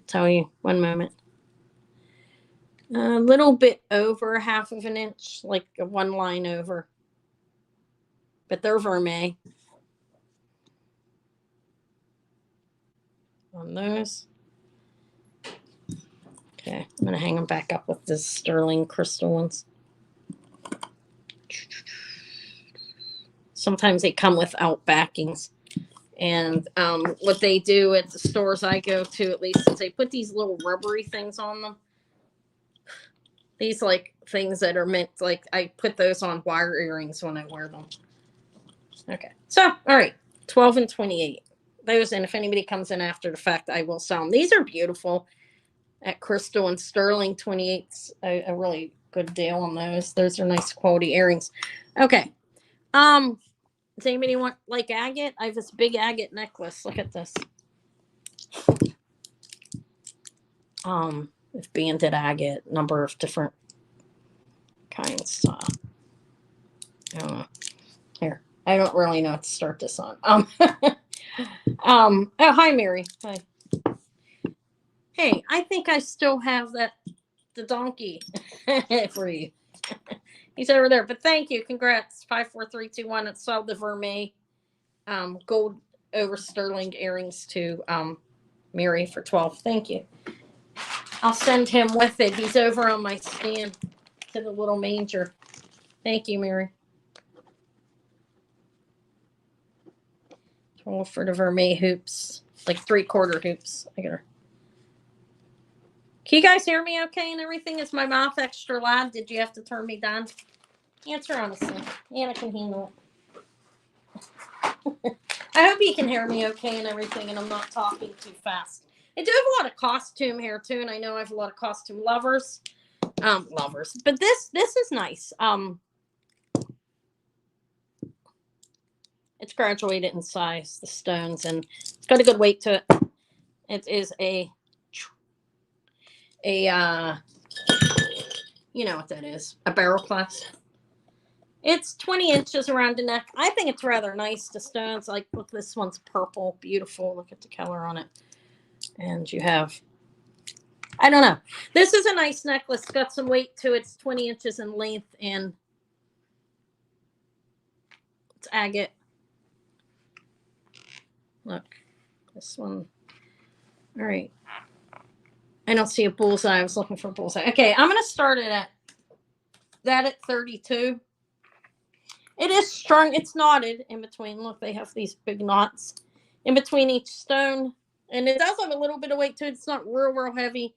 Speaker 1: Tell you one moment. A little bit over 1/2 of an inch, like one line over. But they're vermeil on those. Okay, I'm going to hang them back up with the sterling crystal ones. Sometimes they come without backings. And what they do at the stores I go to, at least, is they put these little rubbery things on them. These like things that are meant, like I put those on wire earrings when I wear them. Okay, so all right, 12 and 28. Those, and if anybody comes in after the fact, I will sell them. These are beautiful at crystal and sterling. 28's a really good deal on those. Those are nice quality earrings. Okay. Does anybody want like agate? I have this big agate necklace. Look at this. With banded agate, number of different kinds. I don't know. Here, I don't really know how to start this on. Oh, hi, Mary. Hi. Hey, I think I still have the donkey for you. He's over there, but thank you. Congrats. 5, 4, 3, 2, 1. It's sold the vermeil gold over sterling earrings to Mary for 12. Thank you. I'll send him with it. He's over on my stand to the little manger. Thank you, Mary. 12 for the vermeil hoops, like 3/4 hoops. I got her. Can you guys hear me okay and everything? Is my mouth extra loud? Did you have to turn me down? Answer honestly. Anna can handle it. I hope you can hear me okay and everything, and I'm not talking too fast. I do have a lot of costume here too, and I know I have a lot of costume lovers. But this is nice. It's graduated in size, the stones, and it's got a good weight to it. It is a you know what that is, a barrel clasp. It's 20 inches around the neck. I think it's rather nice. The stones, like, look, this one's purple, beautiful. Look at the color on it. And you have, I don't know. This is a nice necklace. It's got some weight to it. It's 20 inches in length, and it's agate. Look, this one. All right. I don't see a bullseye. I was looking for a bullseye. Okay, I'm going to start it at 32. It is strung. It's knotted in between. Look, they have these big knots in between each stone. And it does have a little bit of weight to it. It's not real heavy,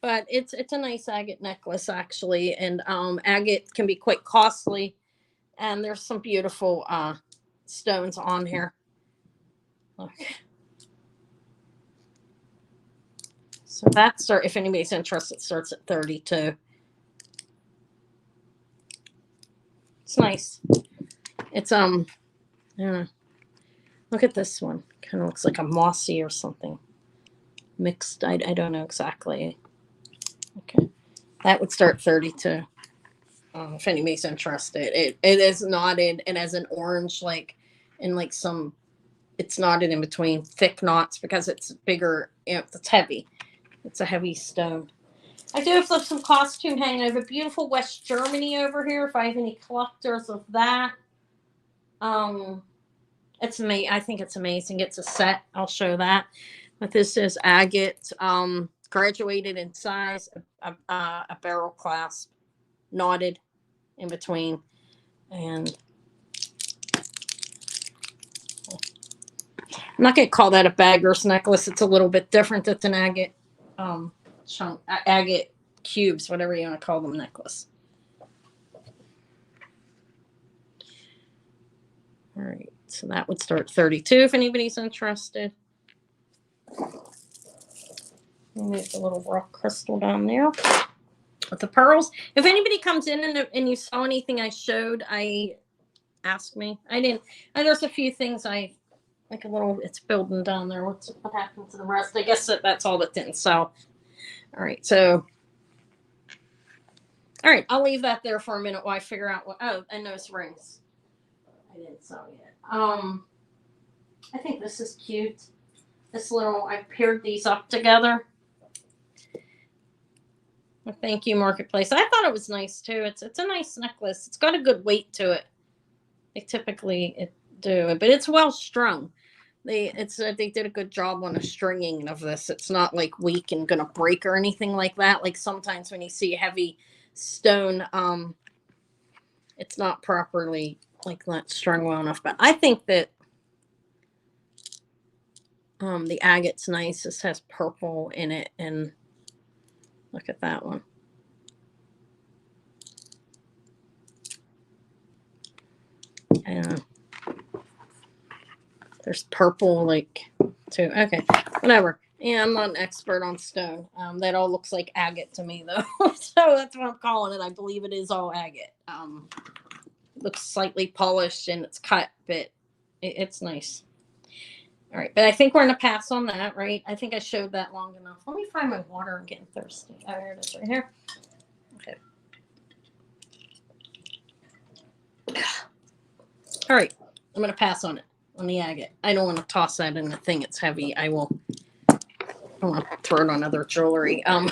Speaker 1: but it's a nice agate necklace actually. And agate can be quite costly. And there's some beautiful stones on here. Okay. So that if anybody's interested, it starts at 32. It's nice. It's yeah. Look at this one. Kind of looks like a mossy or something. Mixed. I don't know exactly. Okay. That would start 32. If anybody's interested. It is knotted. It has an orange like and like some it's knotted in between thick knots because it's bigger, you know, it's heavy. It's a heavy stone. I do have some costume hanging. I have a beautiful West Germany over here. If I have any collectors of that, it's me. I think it's amazing. It's a set. I'll show that. But this is agate, graduated in size, a barrel clasp, knotted in between, and I'm not going to call that a bagger's necklace. It's a little bit different. It's an agate chunk, agate cubes, whatever you want to call them, necklace. All right, so that would start 32 if anybody's interested. Move the little rock crystal down there with the pearls. If anybody comes in and you saw anything I showed, ask me. I didn't. There's a few things I like a little. It's building down there. What happened to the rest? I guess that's all that didn't sell. All right, so. All right, I'll leave that there for a minute while I figure out what. Oh, and those rings. I didn't sell yet. I think this is cute. This little. I paired these up together. Well, thank you, Marketplace. I thought it was nice too. It's a nice necklace. It's got a good weight to it. They typically do, but it's well strung. They did a good job on the stringing of this. It's not like weak and gonna break or anything like that. Like sometimes when you see heavy stone, it's not properly like not strung well enough. But I think that the agate's nice. This has purple in it, and look at that one. And there's purple like too. Okay, whatever. Yeah, I'm not an expert on stone. That all looks like agate to me though. So that's what I'm calling it. I believe it is all agate. It looks slightly polished and it's cut, but it's nice. All right, but I think we're gonna pass on that, right? I think I showed that long enough. Let me find my water. I'm getting thirsty. Oh, here it is right here. Okay. All right, I'm gonna pass on it, on the agate. I don't want to toss that in the thing. It's heavy. I want to throw it on other jewelry and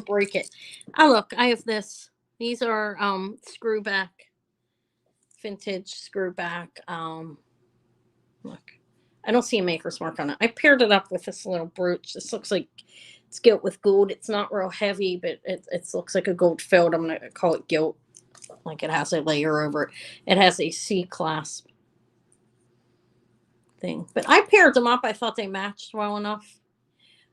Speaker 1: break it. Oh, look, I have this. These are screw back, vintage screw back. Look. I don't see a maker's mark on it. I paired it up with this little brooch. This looks like it's gilt with gold. It's not real heavy, but it looks like a gold filled. I'm going to call it gilt. Like it has a layer over it. It has a C clasp thing. But I paired them up. I thought they matched well enough.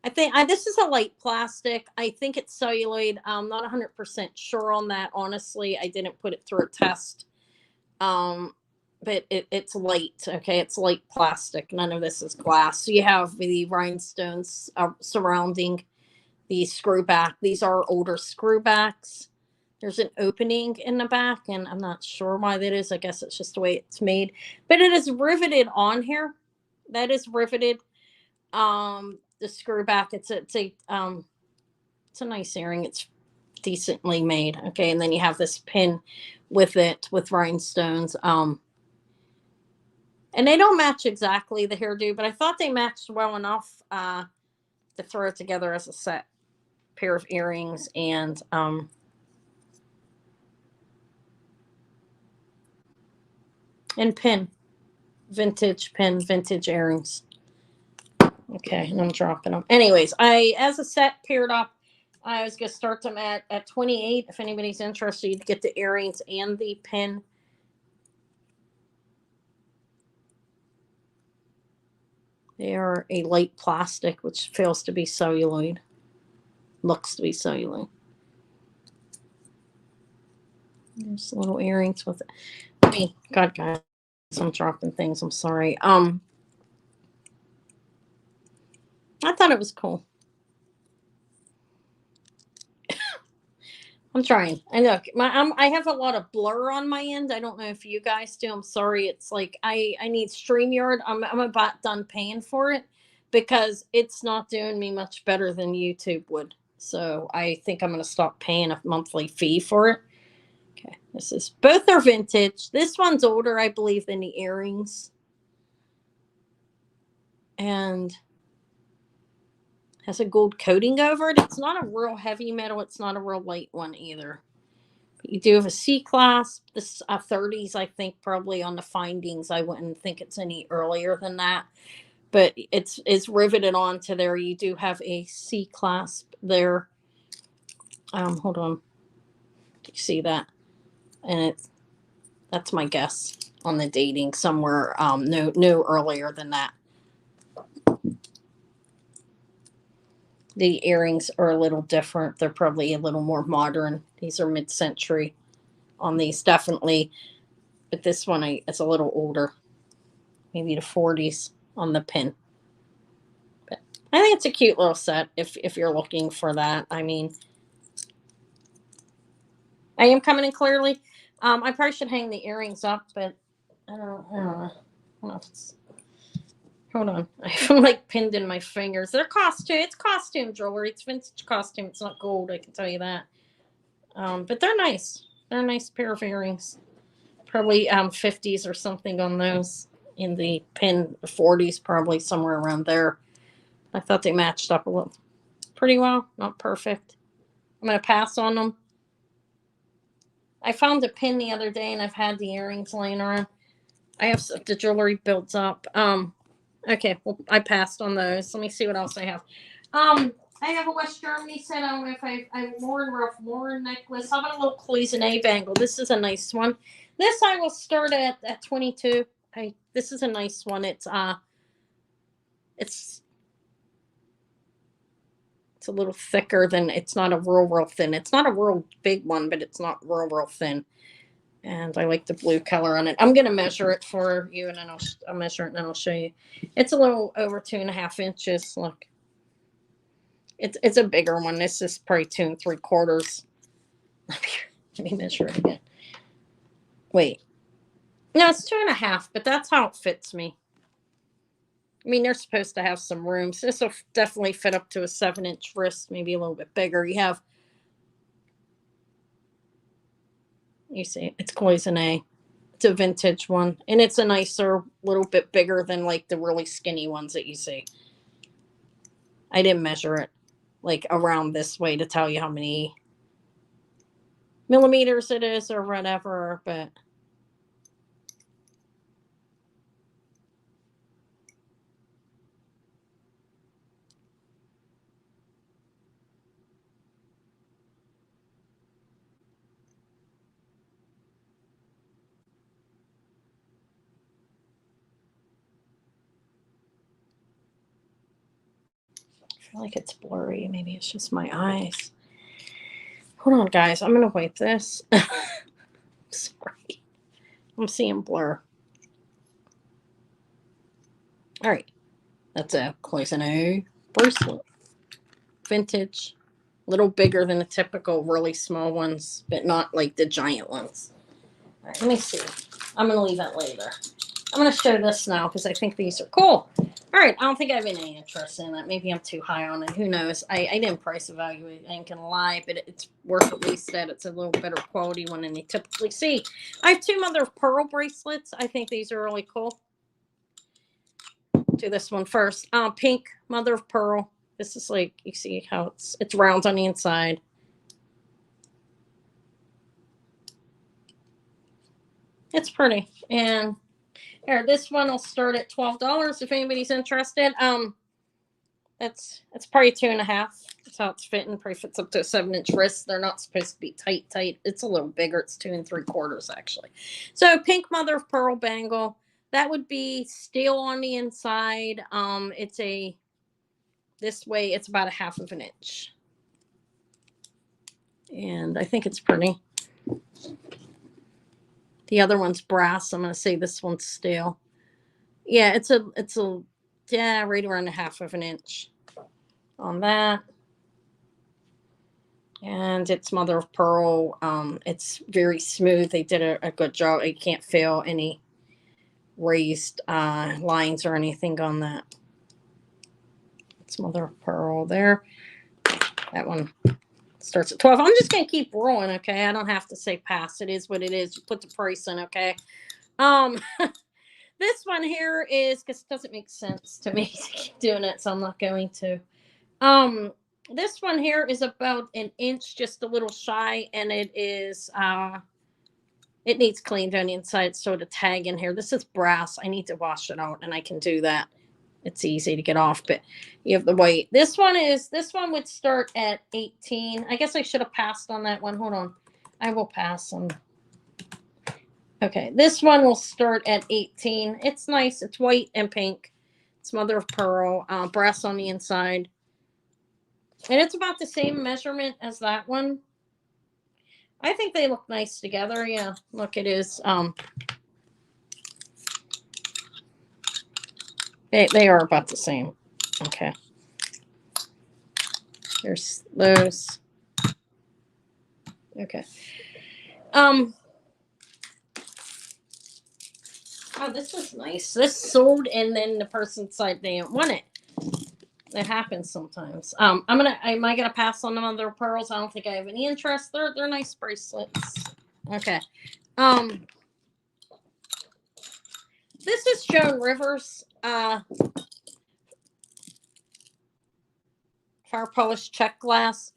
Speaker 1: I think this is a light plastic. I think it's celluloid. I'm not 100% sure on that. Honestly, I didn't put it through a test. But it's light. Okay, it's light plastic. None of this is glass. So you have the rhinestones surrounding the screw back. These are older screw backs. There's an opening in the back, and I'm not sure why that is. I guess it's just the way it's made. But it is riveted on here. That is riveted. The screw back. It's a nice earring. It's decently made. Okay, and then you have this pin with it with rhinestones. And they don't match exactly the hairdo, but I thought they matched well enough to throw it together as a set pair of earrings and pin, vintage earrings. Okay, and I'm dropping them. Anyways, as a set paired up, I was going to start them at 28. If anybody's interested, you'd get the earrings and the pin. They are a light plastic, which feels to be celluloid. Looks to be celluloid. There's little earrings with it. I mean, God, guys, I'm dropping things. I'm sorry. I thought it was cool. I'm trying. I know I have a lot of blur on my end. I don't know if you guys do. I'm sorry. It's like I need StreamYard. I'm about done paying for it because it's not doing me much better than YouTube would. So I think I'm going to stop paying a monthly fee for it. Okay, this is both are vintage. This one's older, I believe, than the earrings, and has a gold coating over it. It's not a real heavy metal. It's not a real light one either. You do have a C clasp. This 30s, I think, probably on the findings. I wouldn't think it's any earlier than that, but it's riveted onto there. You do have a C clasp there. Hold on. Do you see that? And that's my guess on the dating somewhere. No earlier than that. The earrings are a little different. They're probably a little more modern. These are mid-century on these, definitely. But this one, it's a little older. Maybe the 40s on the pin. But I think it's a cute little set if you're looking for that. I mean, I am coming in clearly. I probably should hang the earrings up, but I don't know. Hold on. I feel like pinned in my fingers. They're costume. It's costume jewelry. It's vintage costume. It's not gold, I can tell you that. But they're nice. They're a nice pair of earrings. Probably 50s or something on those. In the pin, 40s, probably somewhere around there. I thought they matched up a little pretty well. Not perfect. I'm going to pass on them. I found a pin the other day, and I've had the earrings laying around. I have the jewelry built up. Okay, well, I passed on those. Let me see what else I have. I have a West Germany set. I don't know if I'm Ralph Lauren necklace. How about a little cloisonne bangle? This is a nice one. This I will start at 22. This is a nice one. It's a little thicker than, it's not a real thin. It's not a real big one, but it's not real thin. And I like the blue color on it. I'm going to measure it for you, and then I'll measure it, and then I'll show you. It's a little over 2.5 inches. Look. It's a bigger one. This is probably 2 3/4. Let me measure it again. Wait. No, it's 2.5, but that's how it fits me. I mean, they're supposed to have some room. So this will definitely fit up to a 7-inch wrist, maybe a little bit bigger. You see, it's cloisonne. It's a vintage one, and it's a nicer, little bit bigger than like the really skinny ones that you see. I didn't measure it like around this way to tell you how many millimeters it is or whatever, but I feel like it's blurry. Maybe it's just my eyes. Hold on, guys. I'm going to wipe this. Sorry. I'm seeing blur. All right. That's a cloisonne bracelet. Vintage. A little bigger than the typical really small ones, but not like the giant ones. All right, let me see. I'm going to leave that later. I'm going to show this now because I think these are cool. All right, I don't think I have any interest in that. Maybe I'm too high on it. Who knows? I didn't price evaluate. I ain't going to lie, but it's worth at least that it's a little better quality one than you typically see. I have 2 mother of pearl bracelets. I think these are really cool. Do this one first. Pink mother of pearl. This is like, you see how it's round on the inside. It's pretty. And here, this one will start at $12 if anybody's interested. It's probably 2.5. That's how it's fitting. Probably fits up to a 7-inch wrist. They're not supposed to be tight. It's a little bigger. It's 2 3/4 actually. So pink mother of pearl bangle. That would be steel on the inside. This way it's about a 1/2 inch. And I think it's pretty. The other one's brass. I'm going to say this one's steel. Yeah, it's a yeah, right around a 1/2 inch on that. And it's mother of pearl. It's very smooth. They did a good job. You can't feel any raised lines or anything on that. It's mother of pearl there. That one starts at 12. I'm just gonna keep rolling, okay? I don't have to say pass. It is what it is. You put the price in, okay? This one here is, because it doesn't make sense to me to keep doing it, so I'm not going to. This one here is about an inch, just a little shy, and it is it needs cleaned on the inside, so the tag in here. This is brass. I need to wash it out, and I can do that. It's easy to get off, but you have the white. This one would start at 18. I guess I should have passed on that one. Hold on. I will pass on. Okay, this one will start at 18. It's nice. It's white and pink. It's mother of pearl, brass on the inside. And it's about the same measurement as that one. I think they look nice together. Yeah, look, it is. They are about the same. Okay. There's those. Okay. Oh, this is nice. This sold, and then the person said they didn't want it. It happens sometimes. Am I gonna pass on them on their pearls? I don't think I have any interest. They're nice bracelets. Okay. This is Joan Rivers. Fire polished check glass.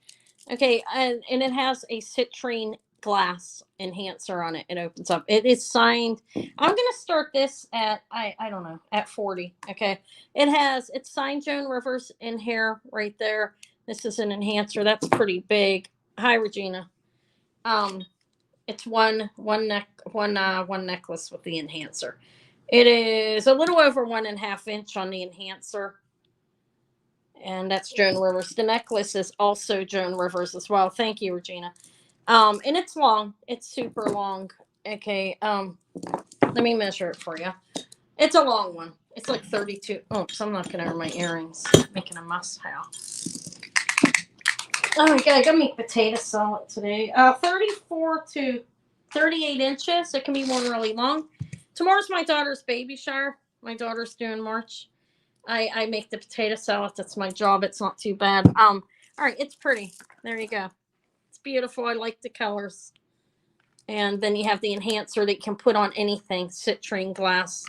Speaker 1: Okay, and it has a citrine glass enhancer on it. It opens up. It is signed. I'm gonna start this at I don't know, at 40. Okay. It's signed Joan Rivers in here right there. This is an enhancer. That's pretty big. Hi, Regina. It's one necklace with the enhancer. It is a little over 1.5 inch on the enhancer. And that's Joan Rivers. The necklace is also Joan Rivers as well. Thank you, Regina. And it's long. It's super long. Okay. Let me measure it for you. It's a long one. It's like 32. Oh, so I'm knocking over my earrings. Making a mess now. Oh my god, I got me potato salad today. 34 to 38 inches. It can be one really long. Tomorrow's my daughter's baby shower. My daughter's due in March. I make the potato salad. That's my job. It's not too bad. All right, it's pretty. There you go. It's beautiful. I like the colors. And then you have the enhancer that you can put on anything. Citrine glass.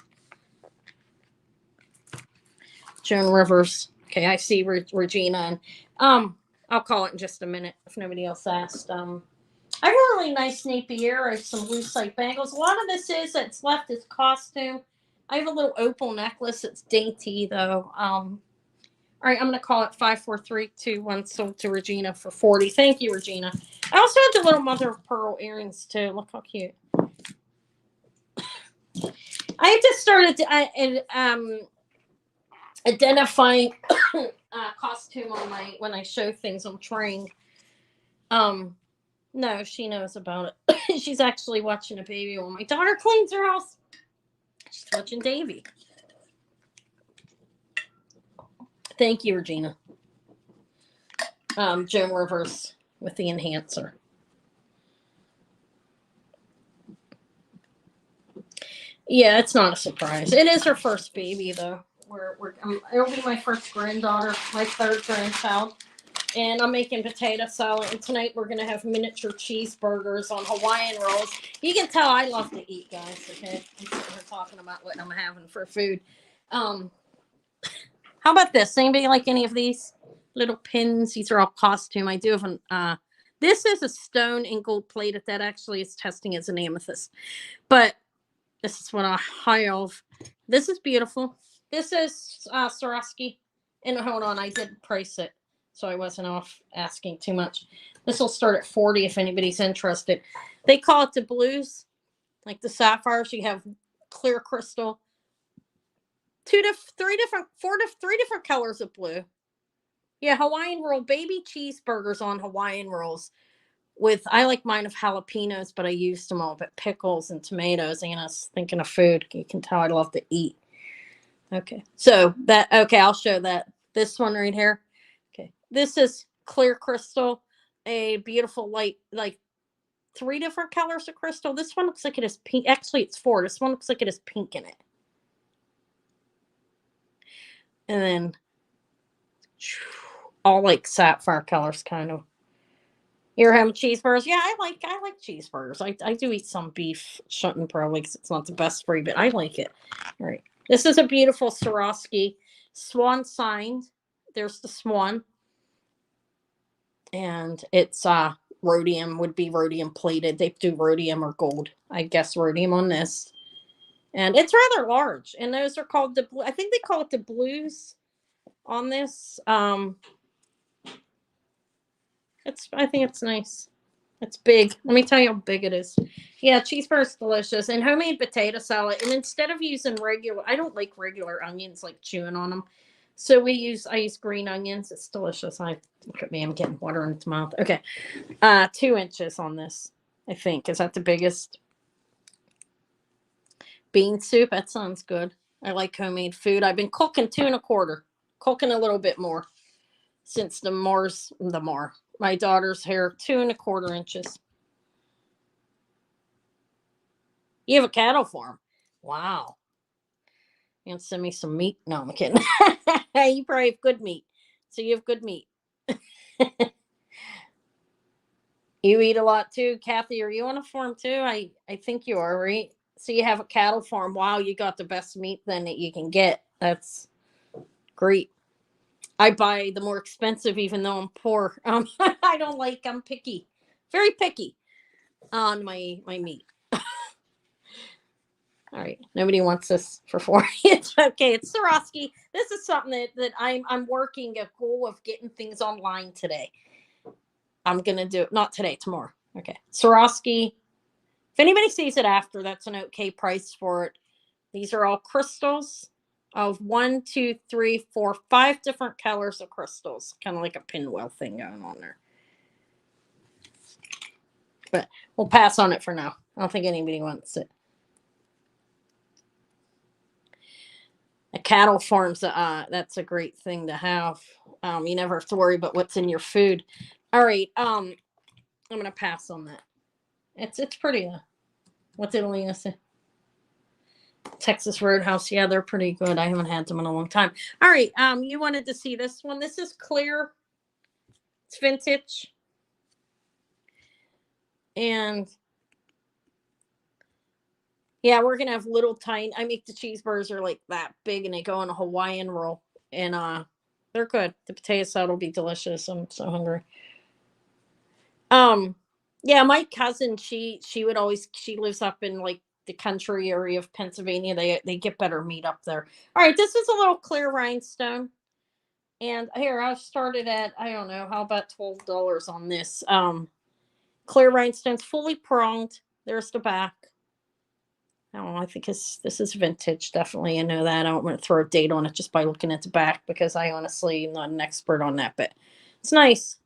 Speaker 1: Joan Rivers. Okay, I see Regina. And I'll call it in just a minute if nobody else asked. I have a really nice Napier. I have some lucite bangles. A lot of this that's left is costume. I have a little opal necklace. It's dainty, though. All right, I'm going to call it 5, 4, 3, 2, 1. Sold to Regina for 40. Thank you, Regina. I also had the little mother of pearl earrings, too. Look how cute. I have to start identifying costume on when I show things I'm trying. No, she knows about it. She's actually watching a baby while my daughter cleans her house. She's watching Davy. Thank you, Regina. Joan Rivers with the enhancer. Yeah, it's not a surprise. It is her first baby, though. It'll be my first granddaughter, my third grandchild. And I'm making potato salad. And tonight we're going to have miniature cheeseburgers on Hawaiian rolls. You can tell I love to eat, guys, okay? I'm sitting here talking about what I'm having for food. How about this? Anybody like any of these little pins? These are all costume. I do have this is a stone and gold plated. That actually is testing as an amethyst. But this is what I have. This is beautiful. This is Swarovski. And hold on, I did price it, so I wasn't off asking too much. This will start at 40 if anybody's interested. They call it the blues, like the sapphires. You have clear crystal, three different colors of blue. Yeah, Hawaiian roll, baby cheeseburgers on Hawaiian rolls with, I like mine of jalapenos, but I used them all, but pickles and tomatoes. And I was thinking of food. You can tell I love to eat. Okay. So okay, I'll show that. This one right here. Okay. This is clear crystal, a beautiful light, like three different colors of crystal. This one looks like it is pink. Actually, it's four. This one looks like it is pink in it. And then all like sapphire colors, kind of. You're having cheeseburgers? Yeah, I like cheeseburgers. I do eat some beef. Shouldn't probably because it's not the best for you, but I like it. All right. This is a beautiful Swarovski swan signed. There's the swan. And it's rhodium, would be rhodium plated. They do rhodium or gold. I guess rhodium on this. And it's rather large. And those are called the I think they call it the blues on this. I think it's nice. It's big. Let me tell you how big it is. Yeah, cheeseburger's delicious. And homemade potato salad. And instead of using I don't like regular onions, like chewing on them. So I use green onions. It's delicious. Look at me, I'm getting water in its mouth. Okay. 2 inches on this, I think. Is that the biggest? Bean soup. That sounds good. I like homemade food. I've been cooking 2 1/4. Cooking a little bit more since my daughter's hair, 2 1/4 inches. You have a cattle farm. Wow. You can send me some meat. No, I'm kidding. You probably have good meat. So you have good meat. You eat a lot too. Kathy, are you on a farm too? I think you are, right? So you have a cattle farm. Wow, you got the best meat then that you can get. That's great. I buy the more expensive even though I'm poor. I'm picky. Very picky on my meat. All right. Nobody wants this for 4. It's okay. It's Swarovski. This is something that I'm working a goal of getting things online today. I'm gonna do it not today, tomorrow. Okay. Swarovski. If anybody sees it after, that's an okay price for it. These are all crystals of 1, 2, 3, 4, 5 different colors of crystals. Kind of like a pinwheel thing going on there. But we'll pass on it for now. I don't think anybody wants it. A cattle farm's that's a great thing to have. You never have to worry about what's in your food. All right. I'm gonna pass on that. It's pretty. What's Italy gonna say? Texas Roadhouse. Yeah, they're pretty good. I haven't had them in a long time. All right. You wanted to see this one. This is clear. It's vintage. And yeah, we're gonna have little tiny. I make the cheeseburgers are like that big, and they go in a Hawaiian roll, and they're good. The potato salad will be delicious. I'm so hungry. Yeah, my cousin, she lives up in like the country area of Pennsylvania. They get better meat up there. All right, this is a little clear rhinestone, and here I've started at, I don't know, how about $12 on this. Clear rhinestones, fully pronged. There's the back. I don't know. I think this is vintage. Definitely, I know that. I don't want to throw a date on it just by looking at the back because I honestly am not an expert on that, but it's nice.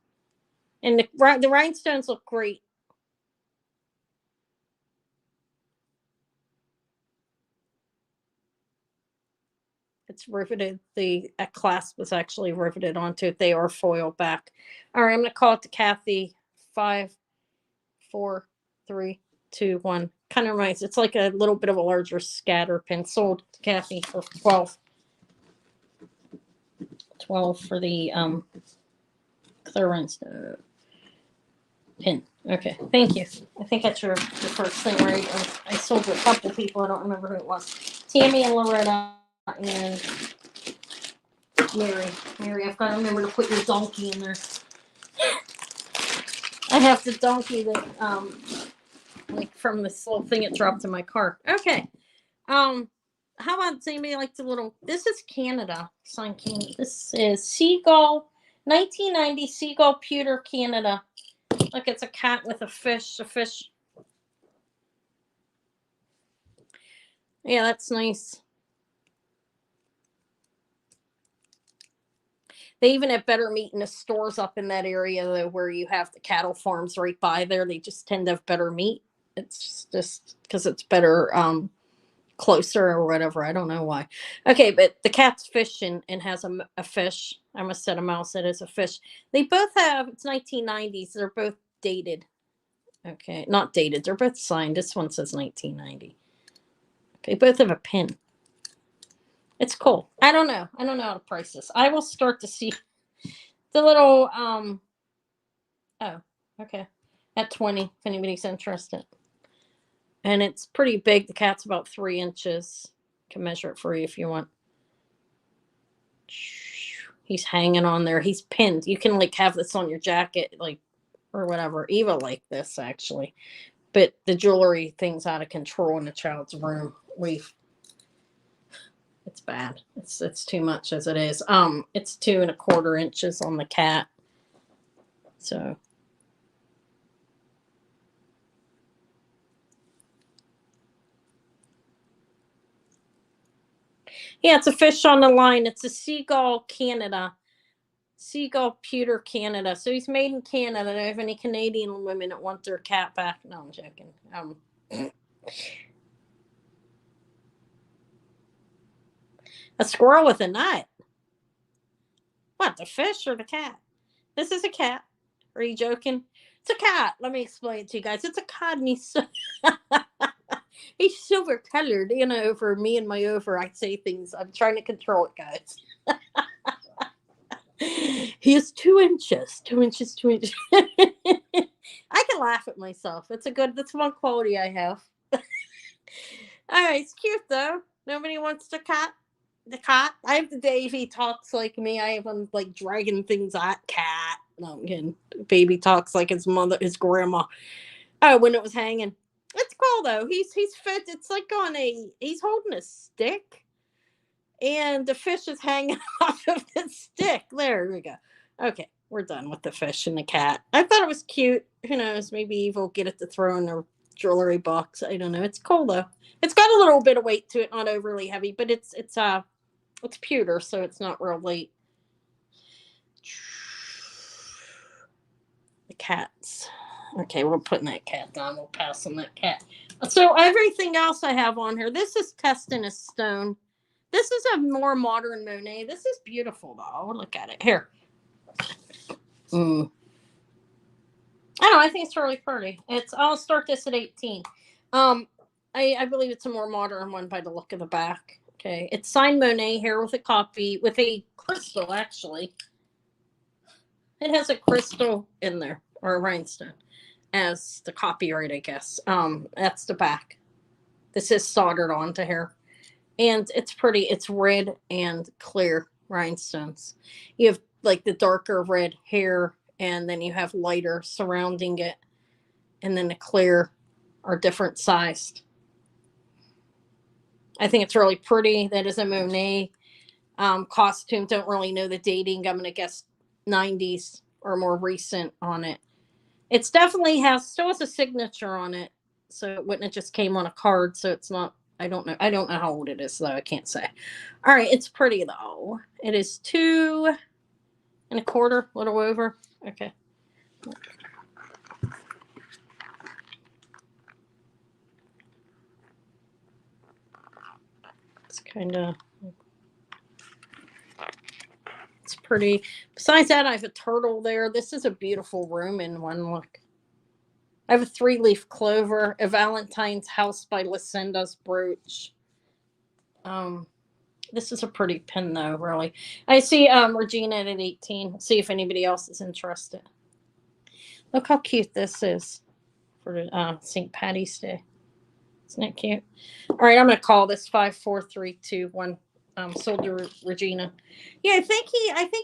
Speaker 1: And the rhinestones look great. It's riveted. The clasp was actually riveted onto it. They are foil back. All right, I'm going to call it to Kathy. 5, 4, 3, 2, 1. Kind of reminds. It's like a little bit of a larger scatter pin. Sold to Kathy for 12. 12 for the clearance pin. Okay, thank you. I think that's your first thing, right? I sold to a couple people. I don't remember who it was. Tammy and Loretta and Mary. Mary, I've got to remember to put your donkey in there. I have the donkey that like from this little thing it dropped in my car. Okay. How about anybody like the little? This is Canada. Sign Canada. This is Seagull, 1990 Seagull Pewter Canada. Look, it's a cat with a fish. A fish. Yeah, that's nice. They even have better meat in the stores up in that area though, where you have the cattle farms right by there. They just tend to have better meat. It's just because it's better, closer or whatever. I don't know why. Okay, but the cat's fishing and has a fish. I must said a mouse. It is a fish. They both have. It's 1990s. They're both dated. Okay, not dated. They're both signed. This one says 1990. Okay, both have a pin. It's cool. I don't know. I don't know how to price this. I will start to see the little oh, okay. At 20, if anybody's interested. And it's pretty big. The cat's about 3 inches. Can measure it for you if you want. He's hanging on there. He's pinned. You can like have this on your jacket, like, or whatever. Eva like this actually. But the jewelry thing's out of control in the child's room. It's bad. It's too much as it is. It's 2¼ inches on the cat. So yeah, it's a fish on the line. It's a Seagull Canada. Seagull Pewter Canada. So he's made in Canada. Do I have any Canadian women that want their cat back? No, I'm joking. A squirrel with a nut. What, the fish or the cat? This is a cat. Are you joking? It's a cat. Let me explain it to you guys. It's a cat and he's silver colored. You know, for me and my I say things. I'm trying to control it, guys. He is 2 inches. 2 inches, 2 inches. I can laugh at myself. That's one quality I have. All right, it's cute though. Nobody wants the cat. I have the Dave. He talks like me. I have him like dragging things at cat. No, I'm kidding. Baby talks like his mother, his grandma. Oh, when it was hanging. It's cool though. He's fit. It's like he's holding a stick. And the fish is hanging off of the stick. There we go. Okay, we're done with the fish and the cat. I thought it was cute. Who knows? Maybe Eve will get it to throw in her jewelry box. I don't know. It's cool though. It's got a little bit of weight to it, not overly heavy, but it's pewter, so it's not real weight. The cats. Okay, we're putting that cat down. We'll pass on that cat. So everything else I have on here. This is cast in a stone. This is a more modern Monet. This is beautiful, though. Look at it. Here. I don't know. I think it's really pretty. I'll start this at 18. I believe it's a more modern one by the look of the back. Okay. It's signed Monet here with a copy, with a crystal, actually. It has a crystal in there, or a rhinestone, as the copyright, I guess. That's the back. This is soldered onto here. And it's pretty. It's red and clear rhinestones. You have like the darker red hair, and then you have lighter surrounding it, and then the clear are different sized. I think it's really pretty. That is a Monet costume. Don't really know the dating. I'm going to guess 90s or more recent on it. It's definitely still has a signature on it. So it wouldn't have just came on a card. So it's not. I don't know. I don't know how old it is, though. I can't say. All right. It's pretty, though. It is 2 1/4, a little over. Okay. It's kind of. It's pretty. Besides that, I have a turtle there. This is a beautiful room in one look. I have a 3-leaf clover, a Valentine's House by Lucinda's brooch. This is a pretty pin though, really. I see Regina at 18. See if anybody else is interested. Look how cute this is for St. Patty's Day. Isn't that cute? All right, I'm gonna call this 5, 4, 3, 2, 1. Sold to Regina. Yeah, I think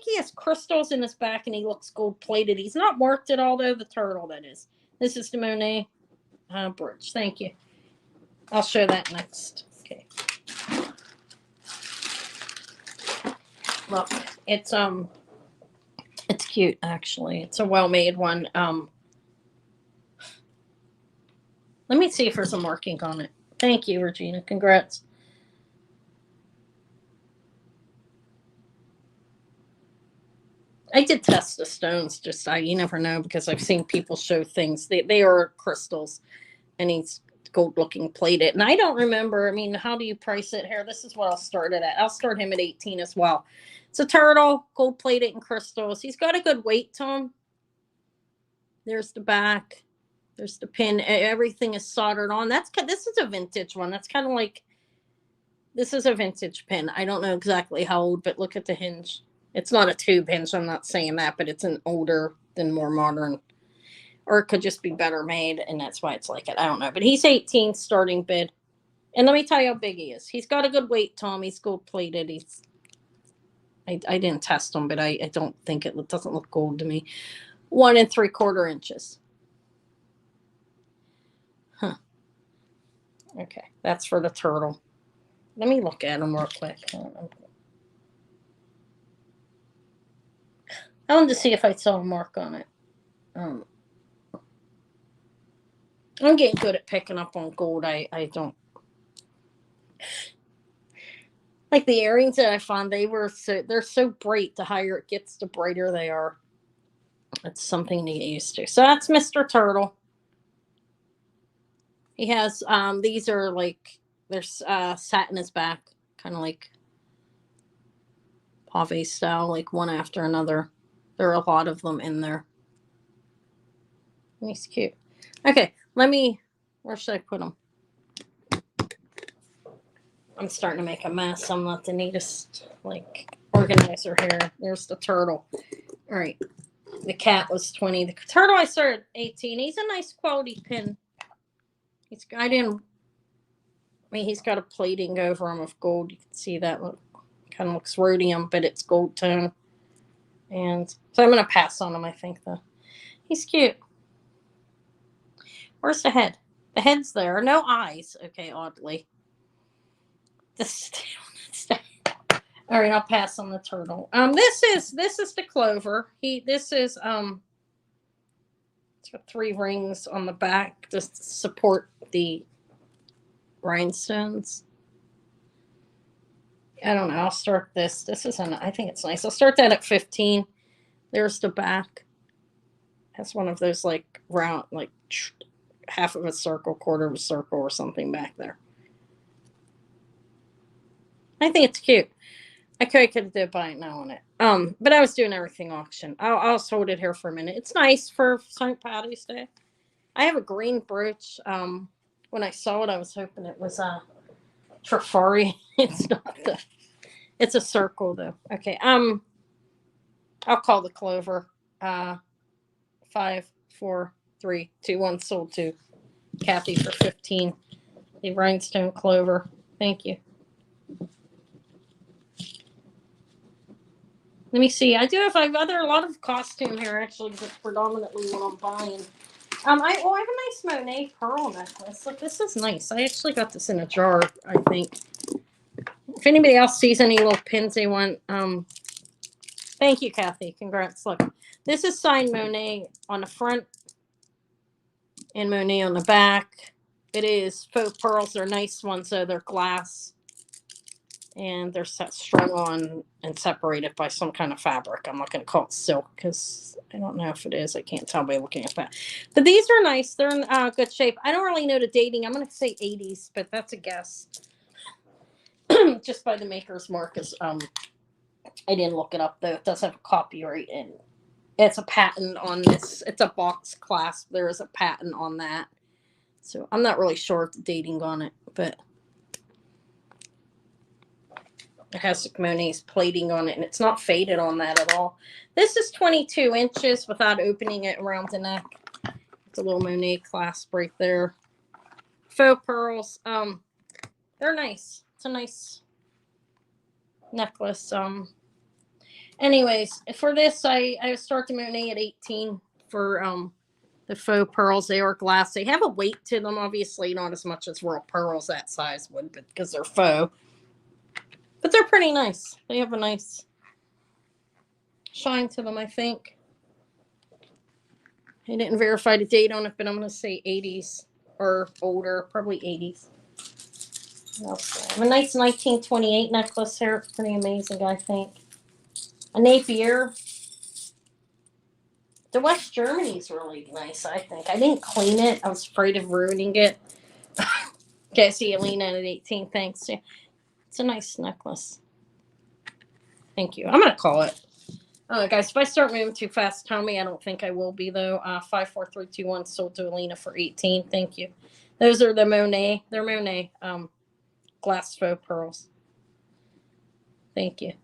Speaker 1: he has crystals in his back and he looks gold plated. He's not marked at all though. The turtle, that is. This is the Monet brooch. Thank you. I'll show that next. Okay. Look, it's cute actually. It's a well-made one. Let me see if there's a marking on it. Thank you, Regina. Congrats. I did test the stones. Just you never know because I've seen people show things. They are crystals, and he's gold looking plated. And I don't remember. I mean, how do you price it here? This is what I'll start it at. I'll start him at 18 as well. It's a turtle, gold plated and crystals. He's got a good weight to him. There's the back. There's the pin. Everything is soldered on. This is a vintage one. That's kind of like, this is a vintage pin. I don't know exactly how old, but look at the hinge. It's not a tube hinge. I'm not saying that, but it's an older than more modern. Or it could just be better made, and that's why it's like it. I don't know. But he's 18 starting bid. And let me tell you how big he is. He's got a good weight to him. He's gold plated. I didn't test him, but I don't think it doesn't look gold to me. 1 3/4 inches. Huh. Okay, that's for the turtle. Let me look at him real quick. I wanted to see if I saw a mark on it. I'm getting good at picking up on gold. I don't like the earrings that I found. They're so bright. The higher it gets, the brighter they are. It's something to get used to. So that's Mr. Turtle. He has these are like there's satin is back, kind of like pave style, like one after another. There are a lot of them in there. He's cute. Okay, where should I put him? I'm starting to make a mess. I'm not the neatest, like, organizer here. There's the turtle. All right. The cat was 20. The turtle I started at 18. He's a nice quality pin. He's got a plating over him of gold. You can see that look. Kind of looks rhodium, but it's gold tone. And so I'm going to pass on him, I think, though. He's cute. Where's the head? The head's there. No eyes. Okay, oddly. All right, I'll pass on the turtle. This is the clover. It's got 3 rings on the back to support the rhinestones. I don't know. I'll start this. I think it's nice. I'll start that at 15. There's the back. That's one of those like round, like half of a circle, quarter of a circle, or something back there. I think it's cute. I could do buy it now on it. But I was doing everything auction. I'll hold it here for a minute. It's nice for St. Patty's Day. I have a green brooch. When I saw it, I was hoping it was Trifari. It's not it's a circle though. Okay. I'll call the clover. 5, 4, 3, 2, 1 sold to Kathy for 15. The rhinestone clover. Thank you. Let me see. I have a lot of costume here actually, because it's predominantly what I'm buying. I have a nice Monet pearl necklace. Look, this is nice. I actually got this in a jar, I think. If anybody else sees any little pins they want, thank you, Kathy. Congrats. Look, this is signed Monet on the front and Monet on the back. It is faux pearls. They're nice ones, so they're glass. And they're strung on and separated by some kind of fabric. I'm not going to call it silk because I don't know if it is. I can't tell by looking at that. But these are nice. They're in good shape. I don't really know the dating. I'm going to say 80s, but that's a guess. Just by the maker's mark. I didn't look it up, though. It does have a copyright, and it's a patent on this. It's a box clasp. There is a patent on that. So I'm not really sure of the dating on it, but it has Monet's plating on it, and it's not faded on that at all. This is 22 inches without opening it around the neck. It's a little Monet clasp right there. Faux pearls. They're nice. It's a nice necklace. Anyways, for this, I start the Monet at 18 for the faux pearls. They are glass. They have a weight to them, obviously, not as much as real pearls that size would, but because they're faux. But they're pretty nice. They have a nice shine to them, I think. I didn't verify the date on it, but I'm going to say 80s or older, probably 80s. I have a nice 1928 necklace here. It's pretty amazing, I think. A Napier. The West Germany's really nice, I think. I didn't clean it. I was afraid of ruining it. Okay, see Alina at 18. Thanks. Yeah, it's a nice necklace. Thank you. I'm going to call it. Oh, guys, if I start moving too fast, tell me. I don't think I will be, though. 54321 sold to Alina for 18. Thank you. Those are the Monet. They're Monet glass faux pearls. Thank you.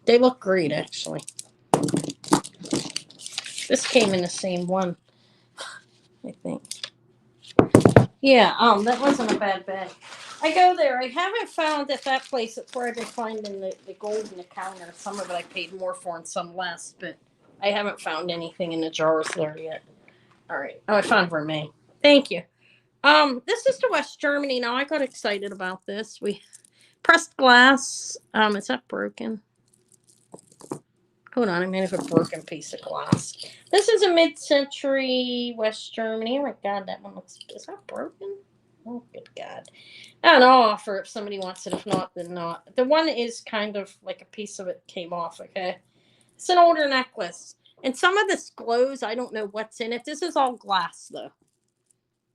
Speaker 1: They look great, actually. This came in the same one, I think. Yeah, that wasn't a bad bag. I go there. I haven't found at that place. It's where I've been finding the gold in the counter. Some of it I paid more for and some less, but I haven't found anything in the jars there yet. All right. Oh, I found Vermeil. Thank you. This is to West Germany. Now I got excited about this. We pressed glass. Is that broken? Hold on, I may have a broken piece of glass. This is a mid-century West Germany. Oh my God, that one looks. Is that broken? Oh, good God. I don't know. I'll offer if somebody wants it. If not, then not. The one is kind of like a piece of it came off, okay? It's an older necklace. And some of this glows. I don't know what's in it. This is all glass, though.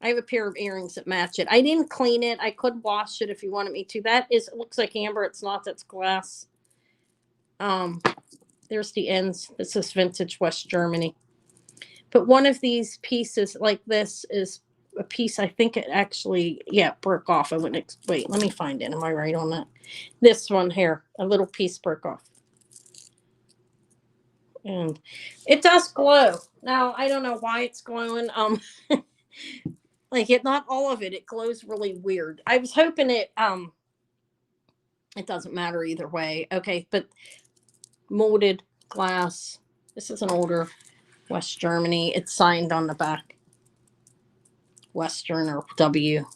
Speaker 1: I have a pair of earrings that match it. I didn't clean it. I could wash it if you wanted me to. That is, it looks like amber. It's not. That's glass. There's the ends. This is vintage West Germany. But one of these pieces like this is a piece, I think it actually, yeah, broke off. I wouldn't, wait, let me find it. Am I right on that? This one here, a little piece broke off. And it does glow. Now, I don't know why it's glowing. Like it, not all of it. It glows really weird. I was hoping it doesn't matter either way. Okay, but molded glass. This is an older West Germany. It's signed on the back. Western or W.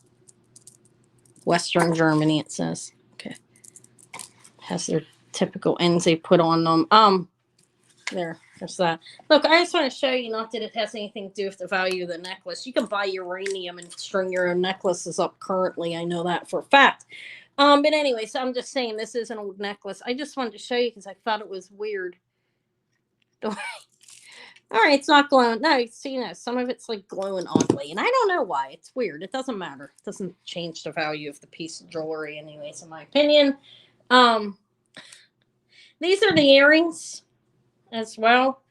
Speaker 1: Western Germany, it says. Okay. Has their typical ends they put on them. There's that. Look, I just want to show you, not that it has anything to do with the value of the necklace. You can buy uranium and string your own necklaces up currently. I know that for a fact. But anyway, so I'm just saying this is an old necklace. I just wanted to show you because I thought it was weird. All right, it's not glowing. No, see, some of it's like glowing oddly, and I don't know why. It's weird. It doesn't matter. It doesn't change the value of the piece of jewelry, anyways, in my opinion. These are the earrings as well.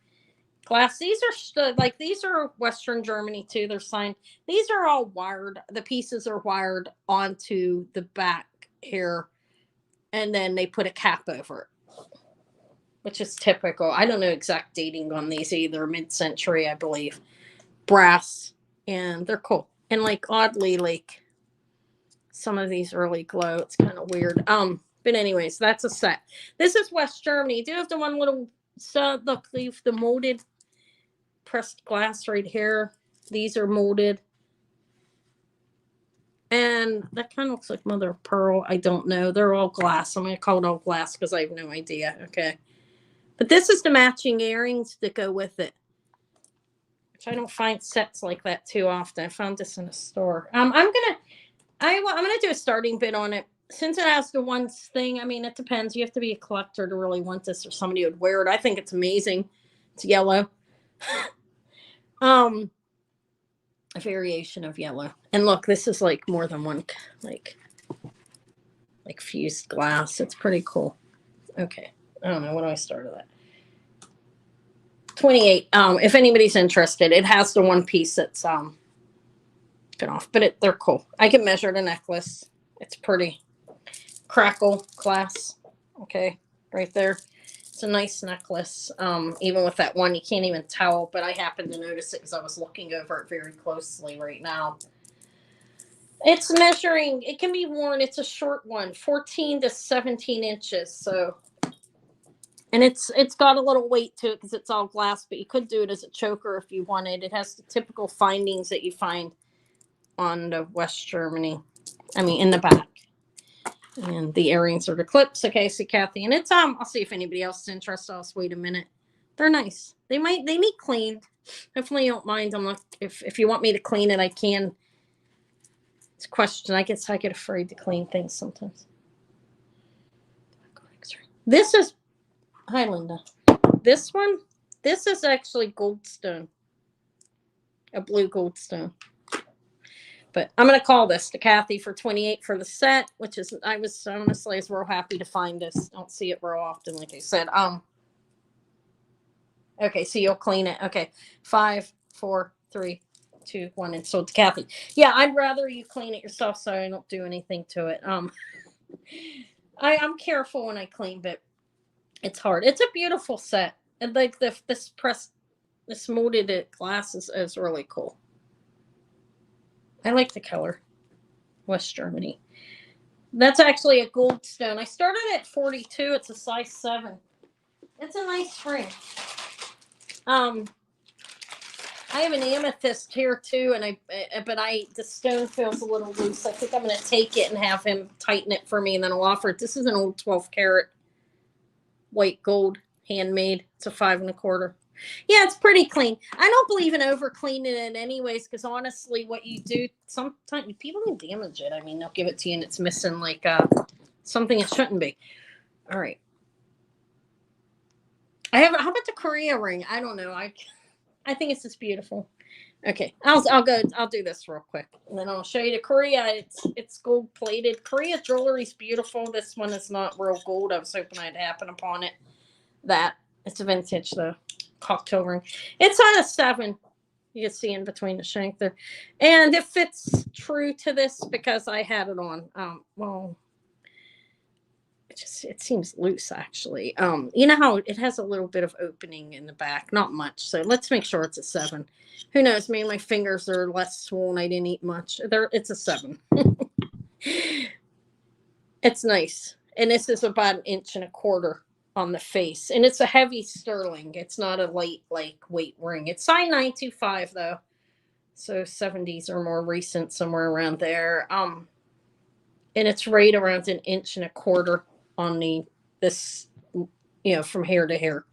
Speaker 1: Glass. These are like, these are Western Germany too. They're signed. These are all wired. The pieces are wired onto the back here, and then they put a cap over it, which is typical. I don't know exact dating on these either. Mid-century, I believe. Brass, and they're cool. And like oddly, like some of these early glow. It's kind of weird. But anyways, that's a set. This is West Germany. You do have the one little. So look, leave the molded pressed glass right here. These are molded. And that kind of looks like mother of pearl. I don't know. They're all glass. I'm going to call it all glass because I have no idea. Okay. But this is the matching earrings that go with it. Which I don't find sets like that too often. I found this in a store. I'm gonna do a starting bid on it. Since it has the one thing, I mean, it depends. You have to be a collector to really want this, or somebody who would wear it. I think it's amazing. It's yellow. A variation of yellow. And look, this is like more than one, like fused glass. It's pretty cool. Okay. I don't know. What do I start at? 28. If anybody's interested, it has the one piece that's cut off, but they're cool. I can measure the necklace. It's pretty. Crackle glass. Okay, right there. It's a nice necklace. Even with that one, you can't even tell, but I happened to notice it because I was looking over it very closely right now. It's measuring. It can be worn. It's a short one, 14 to 17 inches. So, and it's got a little weight to it because it's all glass, but you could do it as a choker if you wanted. It has the typical findings that you find on the West Germany. I mean, in the back. And the earrings are the clips. Okay, so Kathy, and it's I'll see if anybody else is interested. I'll just wait a minute. They're nice. They need cleaned. Hopefully you don't mind. I'm not, if you want me to clean it, I can. It's a question. I guess I get afraid to clean things sometimes. This is, hi Linda. This one, This is actually goldstone, a blue goldstone. But I'm going to call this to Kathy for 28 for the set, which is, I was real happy to find this. Don't see it real often, like I said. Okay, so you'll clean it. Okay, 5, 4, 3, 2, 1, and sold to Kathy. Yeah, I'd rather you clean it yourself so I don't do anything to it. I'm careful when I clean, but it's hard. It's a beautiful set. And like this molded glass is really cool. I like the color. West Germany. That's actually a goldstone. I started at 42. It's a size 7. It's a nice ring. I have an amethyst here too, and the stone feels a little loose. I think I'm going to take it and have him tighten it for me, and then I'll offer it. This is an old 12 karat white gold, handmade. It's a 5 1/4. Yeah, it's pretty clean. I don't believe in over cleaning it anyways, because honestly, what you do, sometimes people can damage it. I mean, they'll give it to you and it's missing like something it shouldn't be. All right. How about the Korea ring? I don't know. I think it's just beautiful. Okay, I'll do this real quick, and then I'll show you the Korea. It's gold plated. Korea jewelry's beautiful. This one is not real gold. I was hoping I'd happen upon it. That it's a vintage though. Cocktail ring. It's on a 7. You can see in between the shank there, and it fits true to this because I had it on. Well, it seems loose actually. You know how it has a little bit of opening in the back, not much. So let's make sure it's a 7. Who knows? Maybe my fingers are less swollen. I didn't eat much. It's a 7. It's nice, and this is about 1 1/4 on the face, and it's a heavy sterling. It's not a light weight ring. It's size 925 though, so 70s or more recent, somewhere around there. And it's right around 1 1/4 on this, from hair to hair.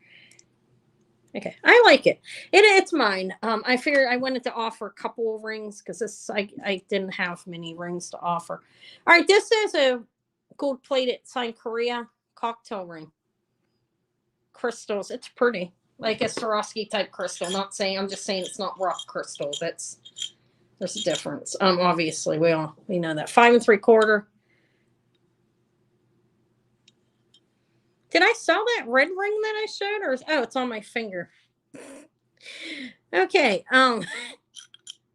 Speaker 1: Okay, I like it. It's mine. I figured I wanted to offer a couple of rings because I didn't have many rings to offer. All right, this is a gold plated signed Korea cocktail ring. Crystals. It's pretty, like a Swarovski type crystal. I'm just saying it's not rock crystal. There's a difference. Obviously we know that. 5 3/4. Did I sell that red ring that I showed, or it's on my finger? Okay.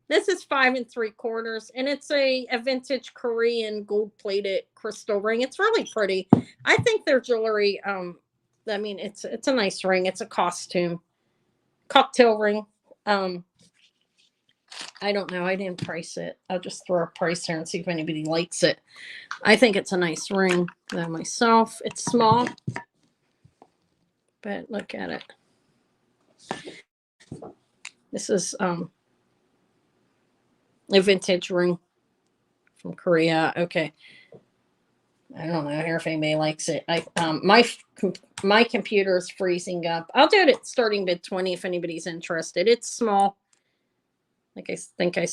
Speaker 1: This is 5 3/4, and it's a vintage Korean gold plated crystal ring. It's really pretty. I think their jewelry. I mean, it's a nice ring. It's a cocktail ring. I don't know. I didn't price it. I'll just throw a price here and see if anybody likes it. I think it's a nice ring though myself. It's small, but look at it. This is a vintage ring from Korea. Okay. I don't know here if anybody likes it. My computer is freezing up. I'll do it at starting bid 20 if anybody's interested. It's small. Like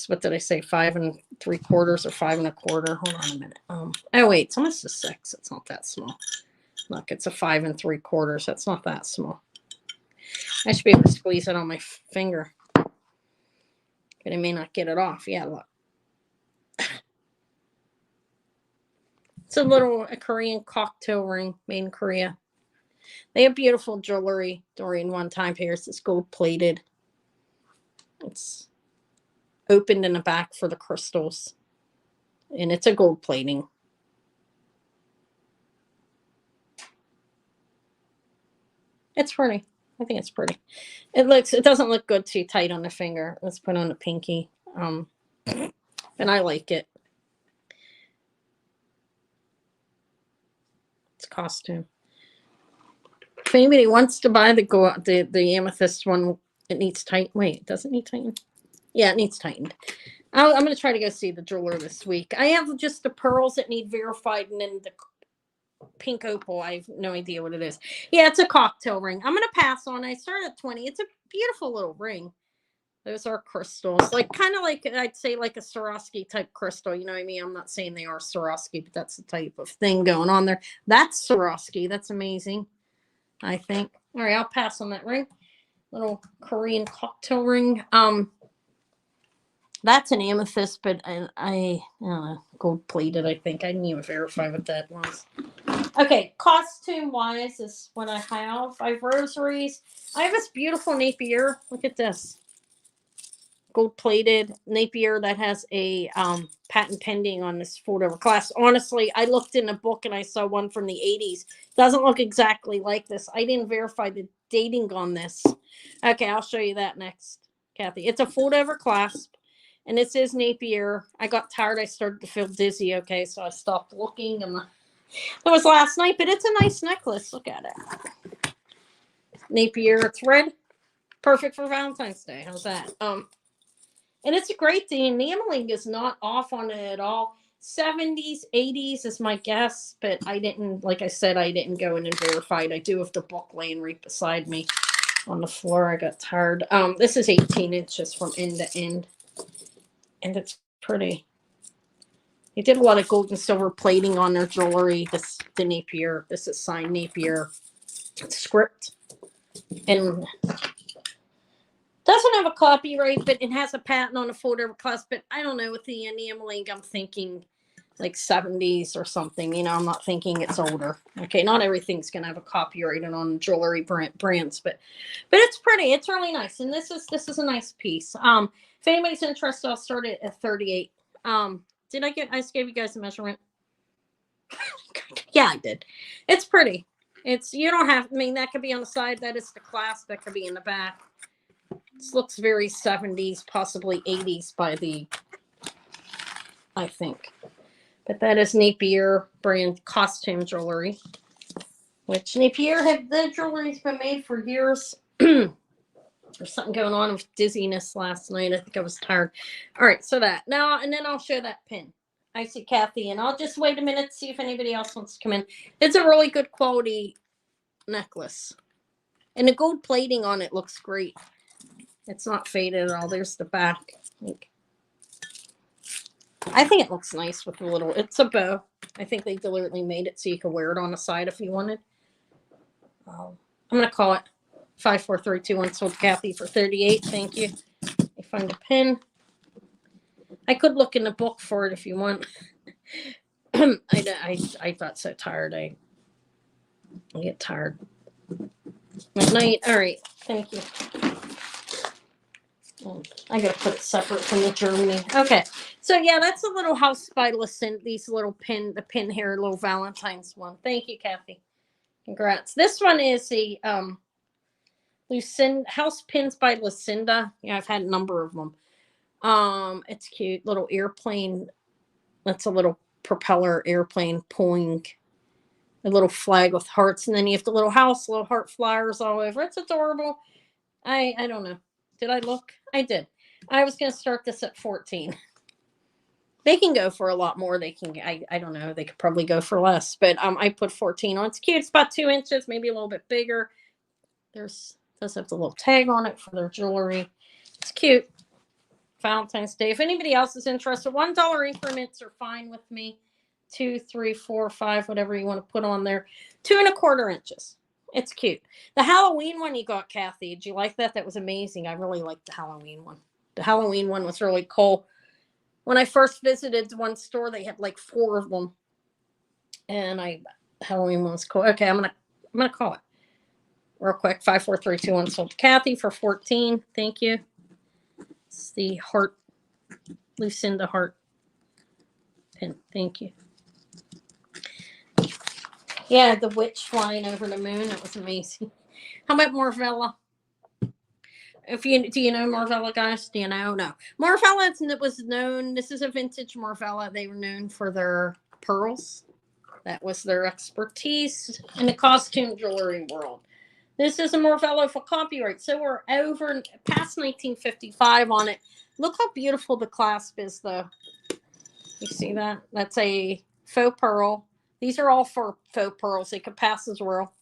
Speaker 1: what did I say? 5 3/4 or 5 1/4. Hold on a minute. Oh wait, it's almost a 6. It's not that small. Look, it's a 5 3/4. That's not that small. I should be able to squeeze it on my finger, but I may not get it off. Yeah, look. It's a Korean cocktail ring made in Korea. They have beautiful jewelry during one time periods. It's gold plated. It's opened in the back for the crystals, and it's a gold plating. It's pretty. I think it's pretty. It doesn't look good too tight on the finger. Let's put on the pinky. And I like it. It's costume. If anybody wants to buy the amethyst one, it needs tight. Wait, does it need tightened? Yeah, it needs tightened. I'm going to try to go see the jeweler this week. I have just the pearls that need verified, and then the pink opal. I have no idea what it is. Yeah, it's a cocktail ring. I'm going to pass on. I started at 20. It's a beautiful little ring. Those are crystals, kind of like I'd say like a Swarovski type crystal. You know what I mean? I'm not saying they are Swarovski, but that's the type of thing going on there. That's Swarovski. That's amazing, I think. All right, I'll pass on that ring. little Korean cocktail ring. That's an amethyst, but I don't know, gold plated, I think. I didn't even verify what that was. Okay, costume wise is what I have. I have rosaries. I have this beautiful Napier. Look at this. Gold plated Napier that has a patent pending on this foldover clasp. Honestly, I looked in a book and I saw one from the 80s. Doesn't look exactly like this. I didn't verify the dating on this. Okay, I'll show you that next, Kathy. It's a foldover clasp. And it says Napier. I got tired. I started to feel dizzy. Okay, so I stopped looking. And that was last night, but it's a nice necklace. Look at it. Napier. It's red. Perfect for Valentine's Day. How's that? And it's a great thing. Enameling is not off on it at all. 70s, 80s is my guess, but I didn't, like I said, I didn't go in and verify it. I do have the book laying right beside me on the floor. I got tired. This is 18 inches from end to end. And it's pretty. They did a lot of gold and silver plating on their jewelry. The Napier. This is signed Napier script. And doesn't have a copyright, but it has a patent on a foldover clasp. But I don't know, with the enameling, I'm thinking like 70s or something. You know, I'm not thinking it's older. Okay, not everything's going to have a copyright on jewelry brands, but it's pretty. It's really nice. And this is a nice piece. If anybody's interested, I'll start it at 38. Did I just gave you guys a measurement? Yeah, I did. It's pretty. You don't have, I mean, that could be on the side. That is the clasp. That could be in the back. This looks very 70s, possibly 80s I think. But that is Napier brand costume jewelry, which Napier the jewelry's been made for years. There's something going on with dizziness last night. I think I was tired. All right, so that. Now, and then I'll show that pin. I see Kathy, and I'll just wait a minute to see if anybody else wants to come in. It's a really good quality necklace. And the gold plating on it looks great. It's not faded at all. There's the back. I think it looks nice with the little, it's a bow. I think they deliberately made it so you could wear it on the side if you wanted. I'm going to call it 5, 4, 3, 2, 1. Sold Kathy for 38. Thank you. Let me find a pin. I could look in the book for it if you want. I got so tired. I get tired at night. All right. Thank you. I gotta put it separate from the Germany. Okay. So yeah, that's a little house by Lucinda. These little the pin here, little Valentine's one. Thank you, Kathy. Congrats. This one is the Lucinda house pins by Lucinda. Yeah, I've had a number of them. It's cute. Little airplane. That's a little propeller airplane pulling a little flag with hearts, and then you have the little house, little heart flowers all over. It's adorable. I don't know. Did I look? I did. I was going to start this at 14. They can go for a lot more. They can, I don't know. They could probably go for less, but I put 14 on. It's cute. It's about 2 inches, maybe a little bit bigger. Does have the little tag on it for their jewelry. It's cute. Valentine's Day. If anybody else is interested, $1 increments are fine with me. 2, 3, 4, 5, whatever you want to put on there. 2 1/4 inches. It's cute. The Halloween one you got, Kathy, did you like that? That was amazing. I really liked the Halloween one. The Halloween one was really cool. When I first visited one store, they had like 4 of them. And Halloween one was cool. Okay, I'm gonna call it real quick. 5, 4, 3, 2, 1. Sold to Kathy for 14. Thank you. It's the heart, Lucinda heart pin. Thank you. Yeah, the witch flying over the moon. That was amazing. How about Marvella? Do you know Marvella, guys? Do you know? No. Marvella was known. This is a vintage Marvella. They were known for their pearls. That was their expertise in the costume jewelry world. This is a Marvella for copyright. So we're over past 1955 on it. Look how beautiful the clasp is, though. You see that? That's a faux pearl. These are all for faux pearls. They could pass as well.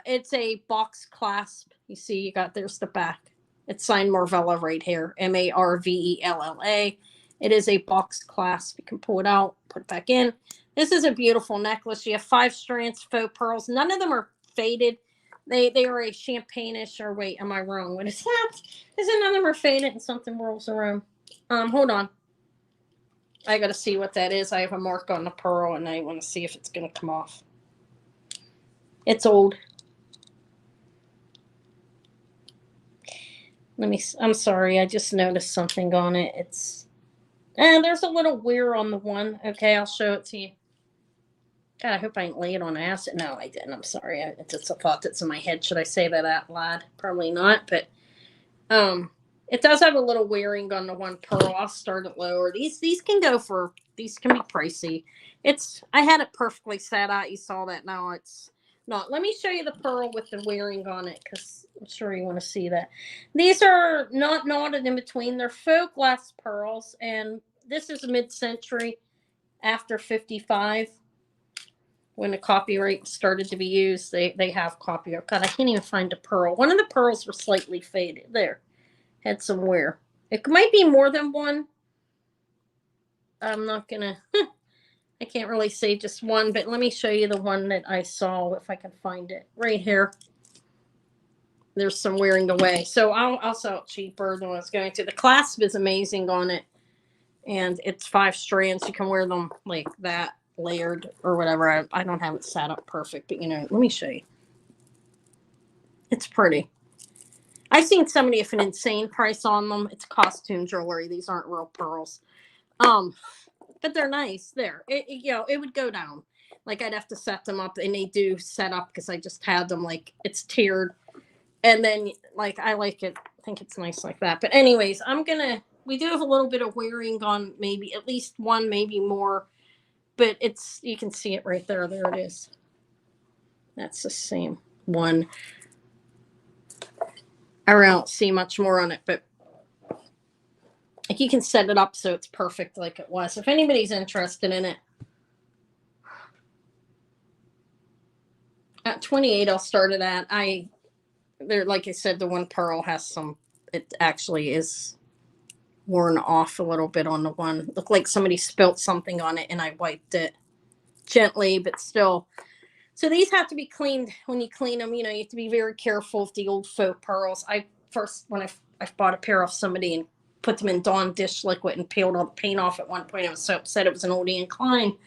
Speaker 1: It's a box clasp. You see, there's the back. It's signed Marvella right here. Marvella. It is a box clasp. You can pull it out, put it back in. This is a beautiful necklace. You have 5 strands, faux pearls. None of them are faded. They are a champagne-ish, or wait, am I wrong? What is that? Is it none of them are faded and something rolls around? Hold on. I gotta see what that is. I have a mark on the pearl and I want to see if it's gonna come off. It's old. I'm sorry, I just noticed something on it. There's a little wear on the one. Okay, I'll show it to you. God, I hope I ain't laid on acid. No, I didn't. I'm sorry. It's just a thought that's in my head. Should I say that out loud? Probably not, but it does have a little wearing on the one pearl. I'll start it lower. These can go for, these can be pricey. I had it perfectly set out. You saw that. Now it's not. Let me show you the pearl with the wearing on it, because I'm sure you want to see that. These are not knotted in between. They're faux glass pearls, and this is mid-century, after 55. When the copyright started to be used, they have copyright. God, I can't even find a pearl. One of the pearls were slightly faded. There. Had some wear. It might be more than one. I'm not going to... I can't really say just one, but let me show you the one that I saw, if I can find it. Right here. There's some wearing away. So I'll sell it cheaper than what it's going to. The clasp is amazing on it. And it's 5 strands. You can wear them like that, layered or whatever. I don't have it set up perfect, but let me show you. It's pretty. I've seen somebody with an insane price on them. It's costume jewelry. These aren't real pearls. But they're nice. There. It would go down. Like, I'd have to set them up, and they do set up because I just had them like it's tiered. And then, like, I like it. I think it's nice like that. But anyways, we do have a little bit of wearing on, maybe at least one, maybe more. But you can see it right there. There it is. That's the same one. I don't see much more on it, but like, you can set it up so it's perfect like it was. If anybody's interested in it. At 28, I'll start it at. Like I said, the one pearl has some, it actually is worn off a little bit on the one. Looked like somebody spilt something on it and I wiped it gently, but still. So these have to be cleaned. When you clean them, you have to be very careful with the old faux pearls. When I bought a pair off somebody and put them in Dawn dish liquid and peeled all the paint off at one point. I was so upset. It was an oldie and Klein.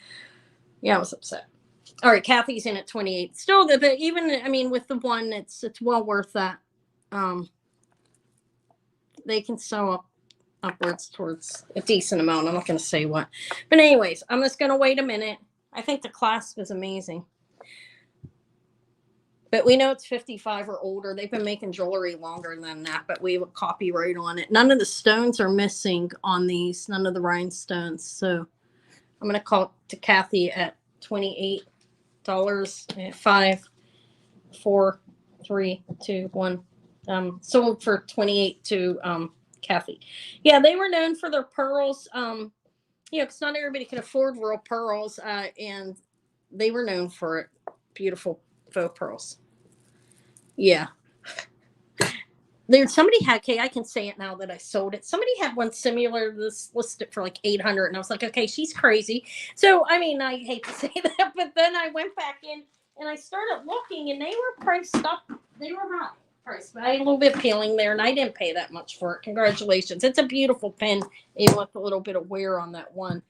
Speaker 1: Yeah, I was upset. All right, Kathy's in at 28. Still, even with the one, it's well worth that. They can sew up upwards towards a decent amount. I'm not going to say what. But anyways, I'm just going to wait a minute. I think the clasp is amazing. But we know it's 55 or older. They've been making jewelry longer than that, but we have a copyright on it. None of the stones are missing on these, none of the rhinestones. So I'm going to call it to Kathy at $28. 5, 4, 3, 2, 1. Sold for 28 to Kathy. Yeah, they were known for their pearls. Because not everybody can afford real pearls, and they were known for it. Beautiful faux pearls. Yeah. Somebody had, okay, I can say it now that I sold it. Somebody had one similar to this, listed for like 800, and I was like, okay, she's crazy. So, I hate to say that, but then I went back in and I started looking, and they were priced up. They were not priced, but I had a little bit of peeling there, and I didn't pay that much for it. Congratulations. It's a beautiful pen, even with a little bit of wear on that one.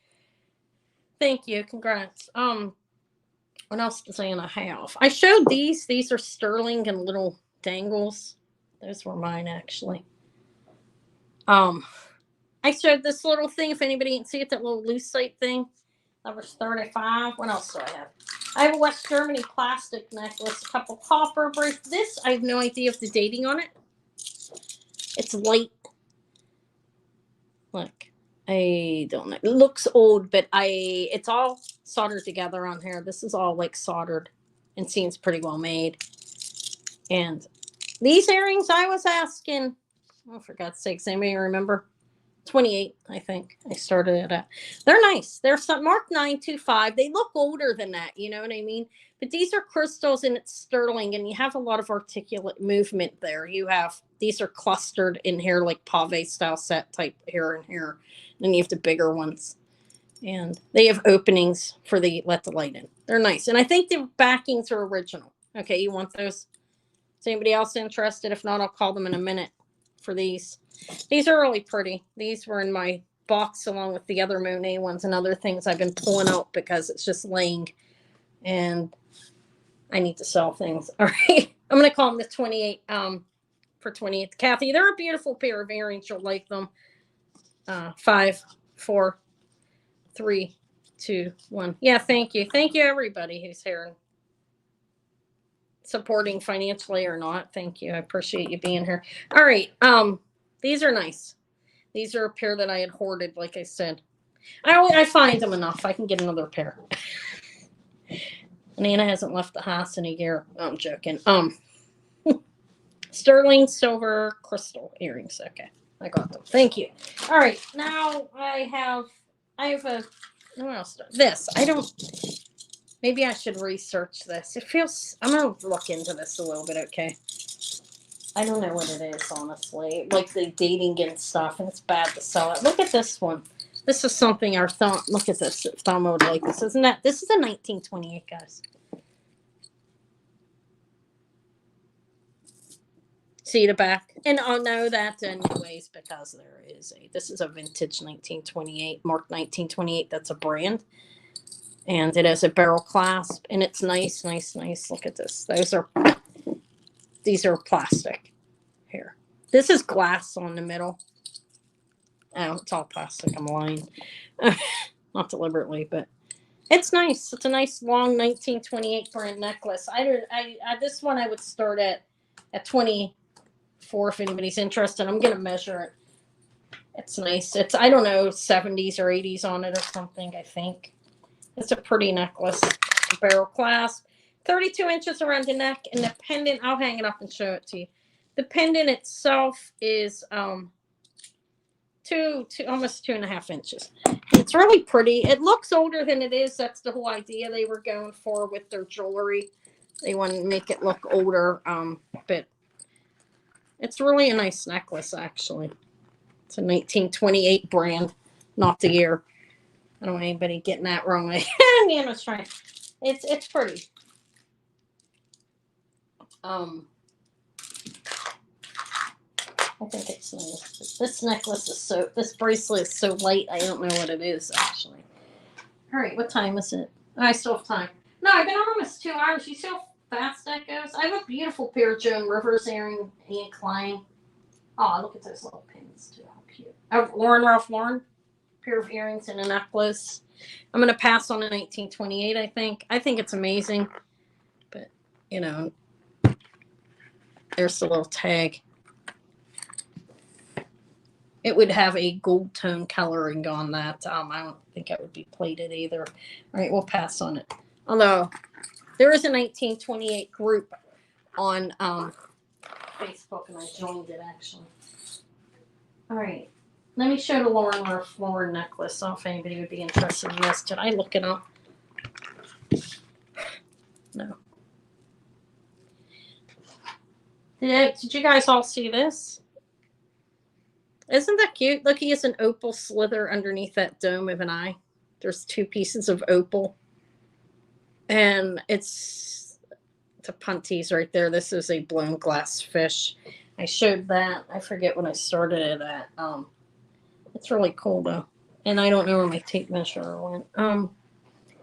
Speaker 1: Thank you. Congrats. What else does Anna have? I showed these. These are sterling and little dangles. Those were mine, actually. I showed this little thing. If anybody didn't see it, that little lucite thing. That was 35. What else do I have? I have a West Germany plastic necklace, a couple copper bracelets. This, I have no idea of the dating on it. It's light. Look, I don't know. It looks old, but it's all soldered together on here. This is all like soldered and seems pretty well made. And these earrings, I was asking, for God's sakes, anybody remember? 28, I think I started it at. They're nice. They're some Mark 925. They look older than that, you know what I mean? But these are crystals and it's sterling, and you have a lot of articulate movement there. These are clustered in here like pave style set type here and here. Then you have the bigger ones. And they have openings for let the light in. They're nice. And I think the backings are original. Okay, you want those? Is anybody else interested? If not, I'll call them in a minute for these. These are really pretty. These were in my box along with the other Monet ones and other things I've been pulling out because it's just laying and I need to sell things. All right. I'm going to call them the 28 for 28th. Kathy, they're a beautiful pair of earrings. You'll like them. 5, 4, 3, 2, 1. Yeah, thank you. Thank you, everybody who's here and supporting financially or not. Thank you. I appreciate you being here. All right. These are nice. These are a pair that I had hoarded, like I said. I find them enough. I can get another pair. Nana hasn't left the house in a year. No, I'm joking. Sterling silver crystal earrings. Okay. I got them. Thank you. All right. Now I have a, what else? This. Maybe I should research this. It feels, I'm going to look into this a little bit. Okay. I don't know what it is, honestly. Like the dating and stuff, and it's bad to sell it. Look at this one. This is something our thumb, look at this. Thumb would like this. Isn't that, this is a 1928, guys. See the back? And I'll know that anyways because there is this is a vintage 1928, marked 1928. That's a brand. And it has a barrel clasp, and it's nice, nice, nice. Look at this. These are plastic here. This is glass on the middle. Oh, it's all plastic. I'm lying. Not deliberately, but it's nice. It's a nice long 1928 brand necklace. This one I would start at 24 if anybody's interested. I'm gonna measure it. It's nice. It's, I don't know, 70s or 80s on it or something, I think. It's a pretty necklace. Barrel clasp. 32 inches around the neck, and the pendant, I'll hang it up and show it to you. The pendant itself is almost 2.5 inches. It's really pretty. It looks older than it is. That's the whole idea they were going for with their jewelry. They want to make it look older, but it's really a nice necklace, actually. It's a 1928 brand, not the year. I don't want anybody getting that wrong. Nana's trying. It's pretty. I think it's nice. This necklace is this bracelet is so light, I don't know what it is, actually. All right, what time is it? I still have time. No, I've been on almost 2 hours. You see how fast that goes? I have a beautiful pair of Joan Rivers earring and Klein. Oh, look at those little pins, too. How cute. Ralph Lauren. Pair of earrings and a necklace. I'm going to pass on a 1928, I think. I think it's amazing. But, you know, there's the little tag. It would have a gold tone coloring on that. I don't think it would be plated either. All right, we'll pass on it. Although, there is a 1928 group on Facebook, and I joined it, actually. All right. Let me show the Lauren necklace. So if anybody would be interested in this. Did I look it up? No. Did you guys all see this? Isn't that cute? Look, he has an opal slither underneath that dome of an eye. There's 2 pieces of opal. And it's a punties right there. This is a blown glass fish. I showed that. I forget when I started it at. It's really cool though. And I don't know where my tape measure went.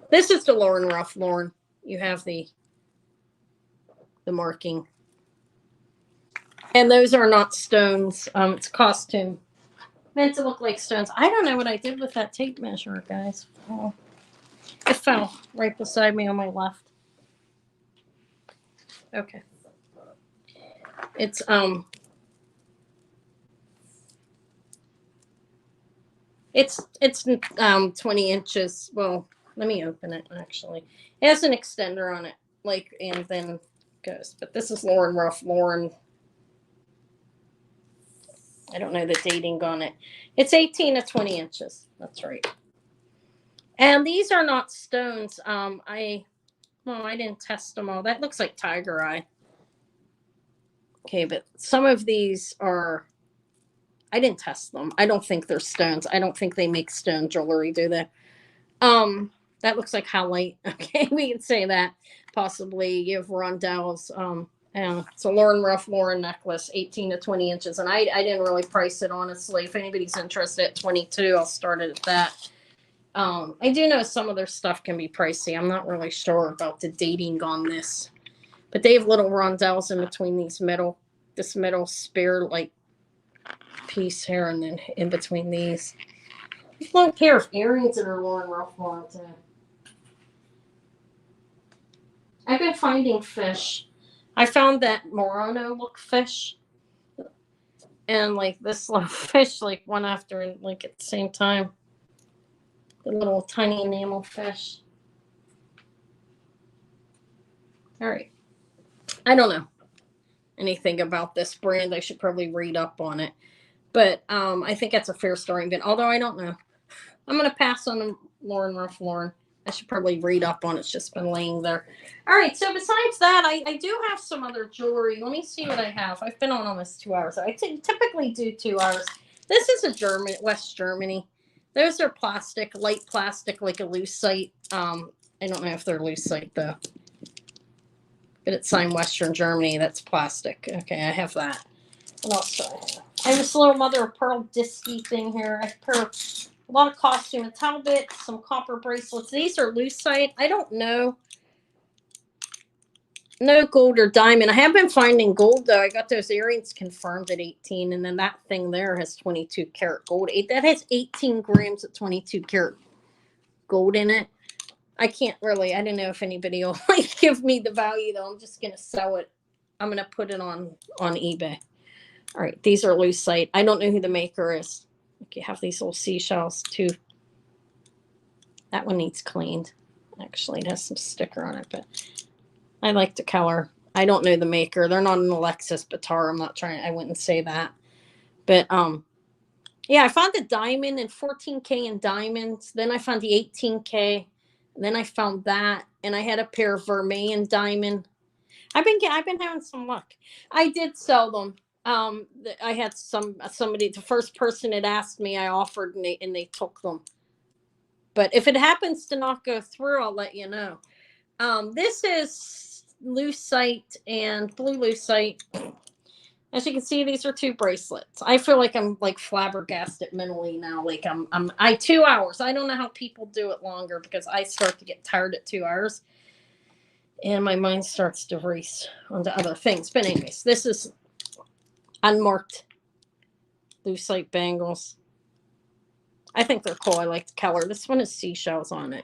Speaker 1: This is the Ralph Lauren. You have the marking. And those are not stones. It's costume. Meant to look like stones. I don't know what I did with that tape measure, guys. Oh, it fell right beside me on my left. Okay. It's 20 inches. Well, let me open it actually. It has an extender on it, like, and then goes. But this is Ralph Lauren. I don't know the dating on it. It's 18 to 20 inches. That's right. And these are not stones. I didn't test them all. That looks like tiger eye. Okay, but some of these are, I didn't test them. I don't think they're stones. I don't think they make stone jewelry, do they? That looks like halite. Okay, we can say that. Possibly you have Rondell's. I And it's a Lauren Ruff Lauren necklace, 18 to 20 inches. And I didn't really price it, honestly. If anybody's interested at 22, I'll start it at that. I do know some of their stuff can be pricey. I'm not really sure about the dating on this. But they have little rondelles in between this middle spear like piece here, and then in between these. There's a pair of earrings that are Lauren Ruff Lauren too. I've been finding fish. I found that Murano look fish. And like this little fish, like one after, like at the same time. The little tiny enamel fish. All right. I don't know anything about this brand. I should probably read up on it. But I think that's a fair starting bid. Although I don't know. I'm going to pass on Lauren Ruff Lauren. I should probably read up on it. It's just been laying there. All right. So besides that, I do have some other jewelry. Let me see what I have. I've been on almost 2 hours. I typically do 2 hours. This is a West Germany. Those are plastic, light plastic, like a lucite. I don't know if they're lucite though. But it's signed Western Germany. That's plastic. Okay, I have that. What else do I have? I have this little mother of pearl disky thing here. I have a lot of costume and Talbot, some copper bracelets. These are lucite. I don't know. No gold or diamond. I have been finding gold though. I got those earrings confirmed at 18, and then that thing there has 22 karat gold. That has 18 grams of 22 karat gold in it. I can't really. I don't know if anybody will like give me the value though. I'm just gonna sell it. I'm gonna put it on eBay. All right, these are lucite. I don't know who the maker is. You have these little seashells too. That one needs cleaned. Actually, it has some sticker on it, but I like the color. I don't know the maker. They're not an Alexis Batar. I'm not trying. I wouldn't say that. But yeah, I found the diamond and 14K in diamonds. Then I found the 18K. And then I found that, and I had a pair of vermilion diamond. I've been having some luck. I did sell them. I had somebody. The first person that asked me, I offered, and they took them. But if it happens to not go through, I'll let you know. This is lucite and blue lucite. As you can see, these are 2 bracelets. I feel like I'm like flabbergasted mentally now. Like I'm 2 hours. I don't know how people do it longer because I start to get tired at 2 hours. And my mind starts to race onto other things. But anyways, this is unmarked lucite bangles. I think they're cool. I like the color. This one is seashells on it.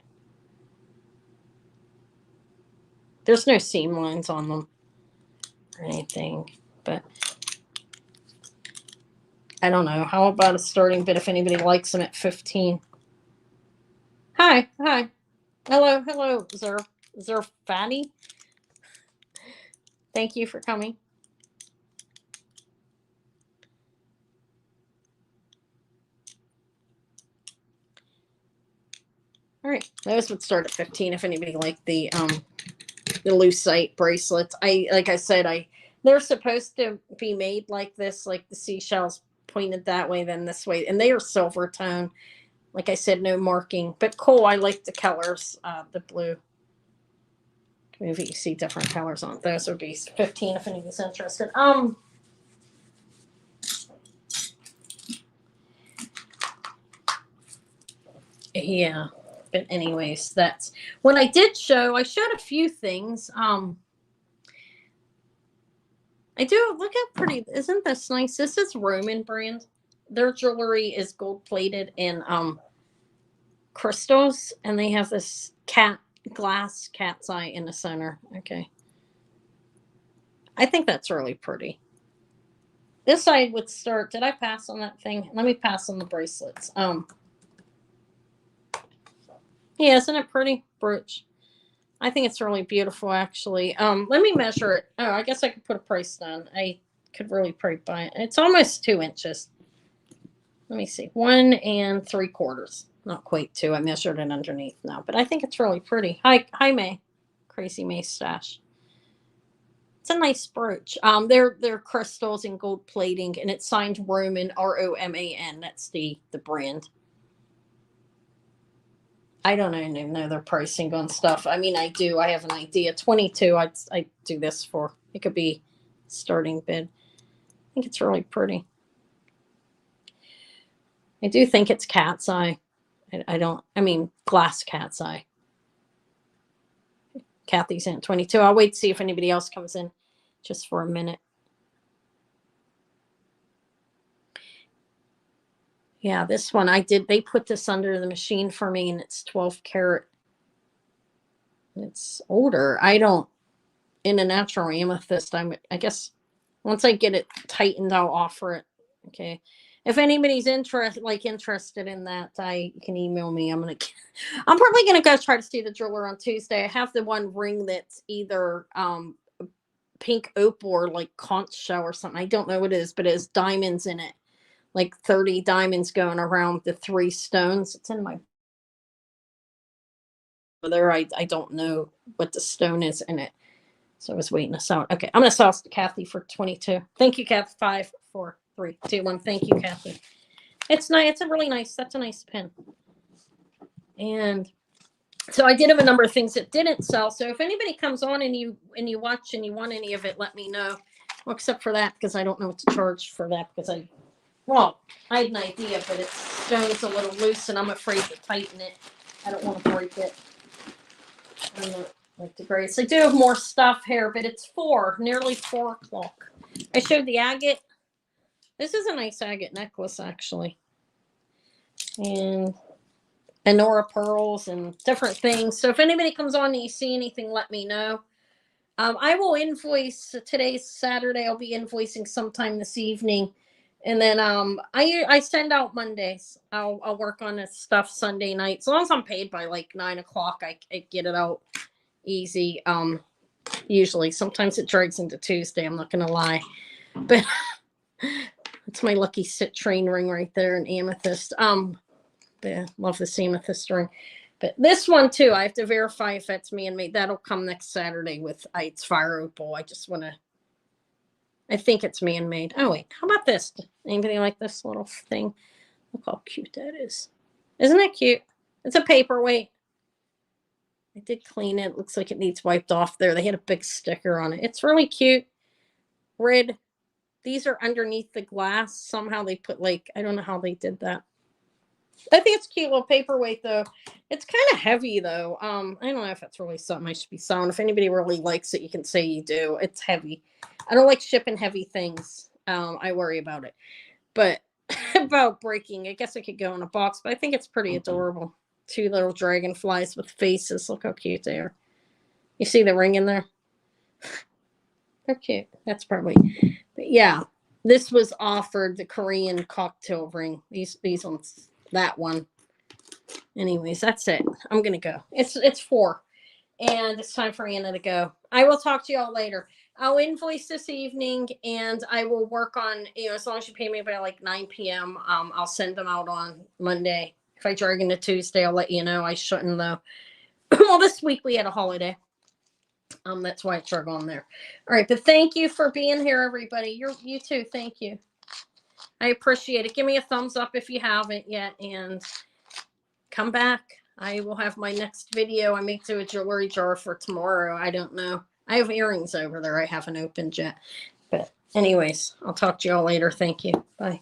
Speaker 1: There's no seam lines on them or anything, but I don't know. How about a starting bid if anybody likes them at 15? Hi. Hello, Fatty. Thank you for coming. All right, those would start at 15 if anybody liked the lucite bracelets. Like I said, they're supposed to be made like this, like the seashells pointed that way, then this way, and they are silver tone. Like I said, no marking, but cool. I like the colors. The blue. Maybe you see different colors on those. Would be 15 if anybody's interested. Yeah. But anyways, that's when I did show. I showed a few things. I do look at pretty. Isn't this nice? This is Roman brand. Their jewelry is gold plated in crystals, and they have this glass cat's eye in the center. Okay, I think that's really pretty. This side would start. Did I pass on that thing? Let me pass on the bracelets. Yeah, isn't it pretty? Brooch. I think it's really beautiful, actually. Let me measure it. Oh, I guess I could put a price down. I could really probably buy it. It's almost 2 inches. Let me see. 1 3/4. Not quite 2. I measured it underneath now, but I think it's really pretty. Hi, May. Crazy May stash. It's a nice brooch. They're crystals and gold plating, and it's signed Roman, ROMAN. That's the brand. I don't even know their pricing on stuff. I mean, I do. I have an idea. 22. I do this for It could be starting bid. I think it's really pretty. I do think it's cat's eye. I mean, glass cat's eye. Kathy's in 22. I'll wait to see if anybody else comes in just for a minute. Yeah, this one they put this under the machine for me, and it's 12 karat. It's older. In a natural amethyst, I guess once I get it tightened, I'll offer it. Okay. If anybody's interested in that, you can email me. I'm probably gonna go try to see the jeweler on Tuesday. I have the one ring that's either pink opal or like conch shell or something. I don't know what it is, but it has diamonds in it. Like 30 diamonds going around the 3 stones. It's in my there. I don't know what the stone is in it. So I was waiting to sell it. Okay, I'm gonna sell it to Kathy for 22. Thank you, Kathy. 5, 4, 3, 2, 1. Thank you, Kathy. It's nice. It's a really nice. That's a nice pin. And so I did have a number of things that didn't sell. So if anybody comes on and you watch and you want any of it, let me know. Well, except for that, because I don't know what to charge for that, because I had an idea, but its stone's a little loose and I'm afraid to tighten it. I don't want to break it. I'm not like the greatest. I do have more stuff here, but it's nearly 4 o'clock. I showed the agate. This is a nice agate necklace, actually. And Anora pearls and different things. So if anybody comes on and you see anything, let me know. I will invoice. Today's Saturday. I'll be invoicing sometime this evening. And then I send out Mondays. I'll work on this stuff Sunday night. As long as I'm paid by like 9 o'clock, I get it out easy. Usually, sometimes it drags into Tuesday. I'm not gonna lie, but it's my lucky citrine ring right there, an amethyst. Love this amethyst ring. But this one too, I have to verify if that's man-made. That'll come next Saturday with it's fire opal. I think it's man-made. Oh wait, how about this? Anybody like this little thing? Look how cute that is. Isn't that cute? It's a paperweight. I did clean it. Looks like it needs wiped off there. They had a big sticker on it. It's really cute. Red. These are underneath the glass. Somehow they put I don't know how they did that. I think it's a cute little paperweight though. It's kind of heavy though. I don't know if that's really something I should be selling. If anybody really likes it, you can say you do. It's heavy. I don't like shipping heavy things. I worry about it. But about breaking, I guess I could go in a box, but I think it's pretty adorable. 2 little dragonflies with faces. Look how cute they are. You see the ring in there? They're cute. That's probably, but yeah, this was offered the Korean cocktail ring. These ones. That one. Anyways, that's it. I'm gonna go. It's 4, and it's time for Anna to go. I will talk to y'all later. I'll invoice this evening, and I will work on as long as you pay me by like 9 p.m. I'll send them out on Monday. If I drag into Tuesday, I'll let you know. I shouldn't though. Well, this week we had a holiday. That's why I drug on there. All right, but thank you for being here, everybody. You too. Thank you. I appreciate it. Give me a thumbs up if you haven't yet, and come back. I will have my next video. I may do a jewelry jar for tomorrow. I don't know. I have earrings over there I haven't opened yet. But anyways, I'll talk to y'all later. Thank you. Bye.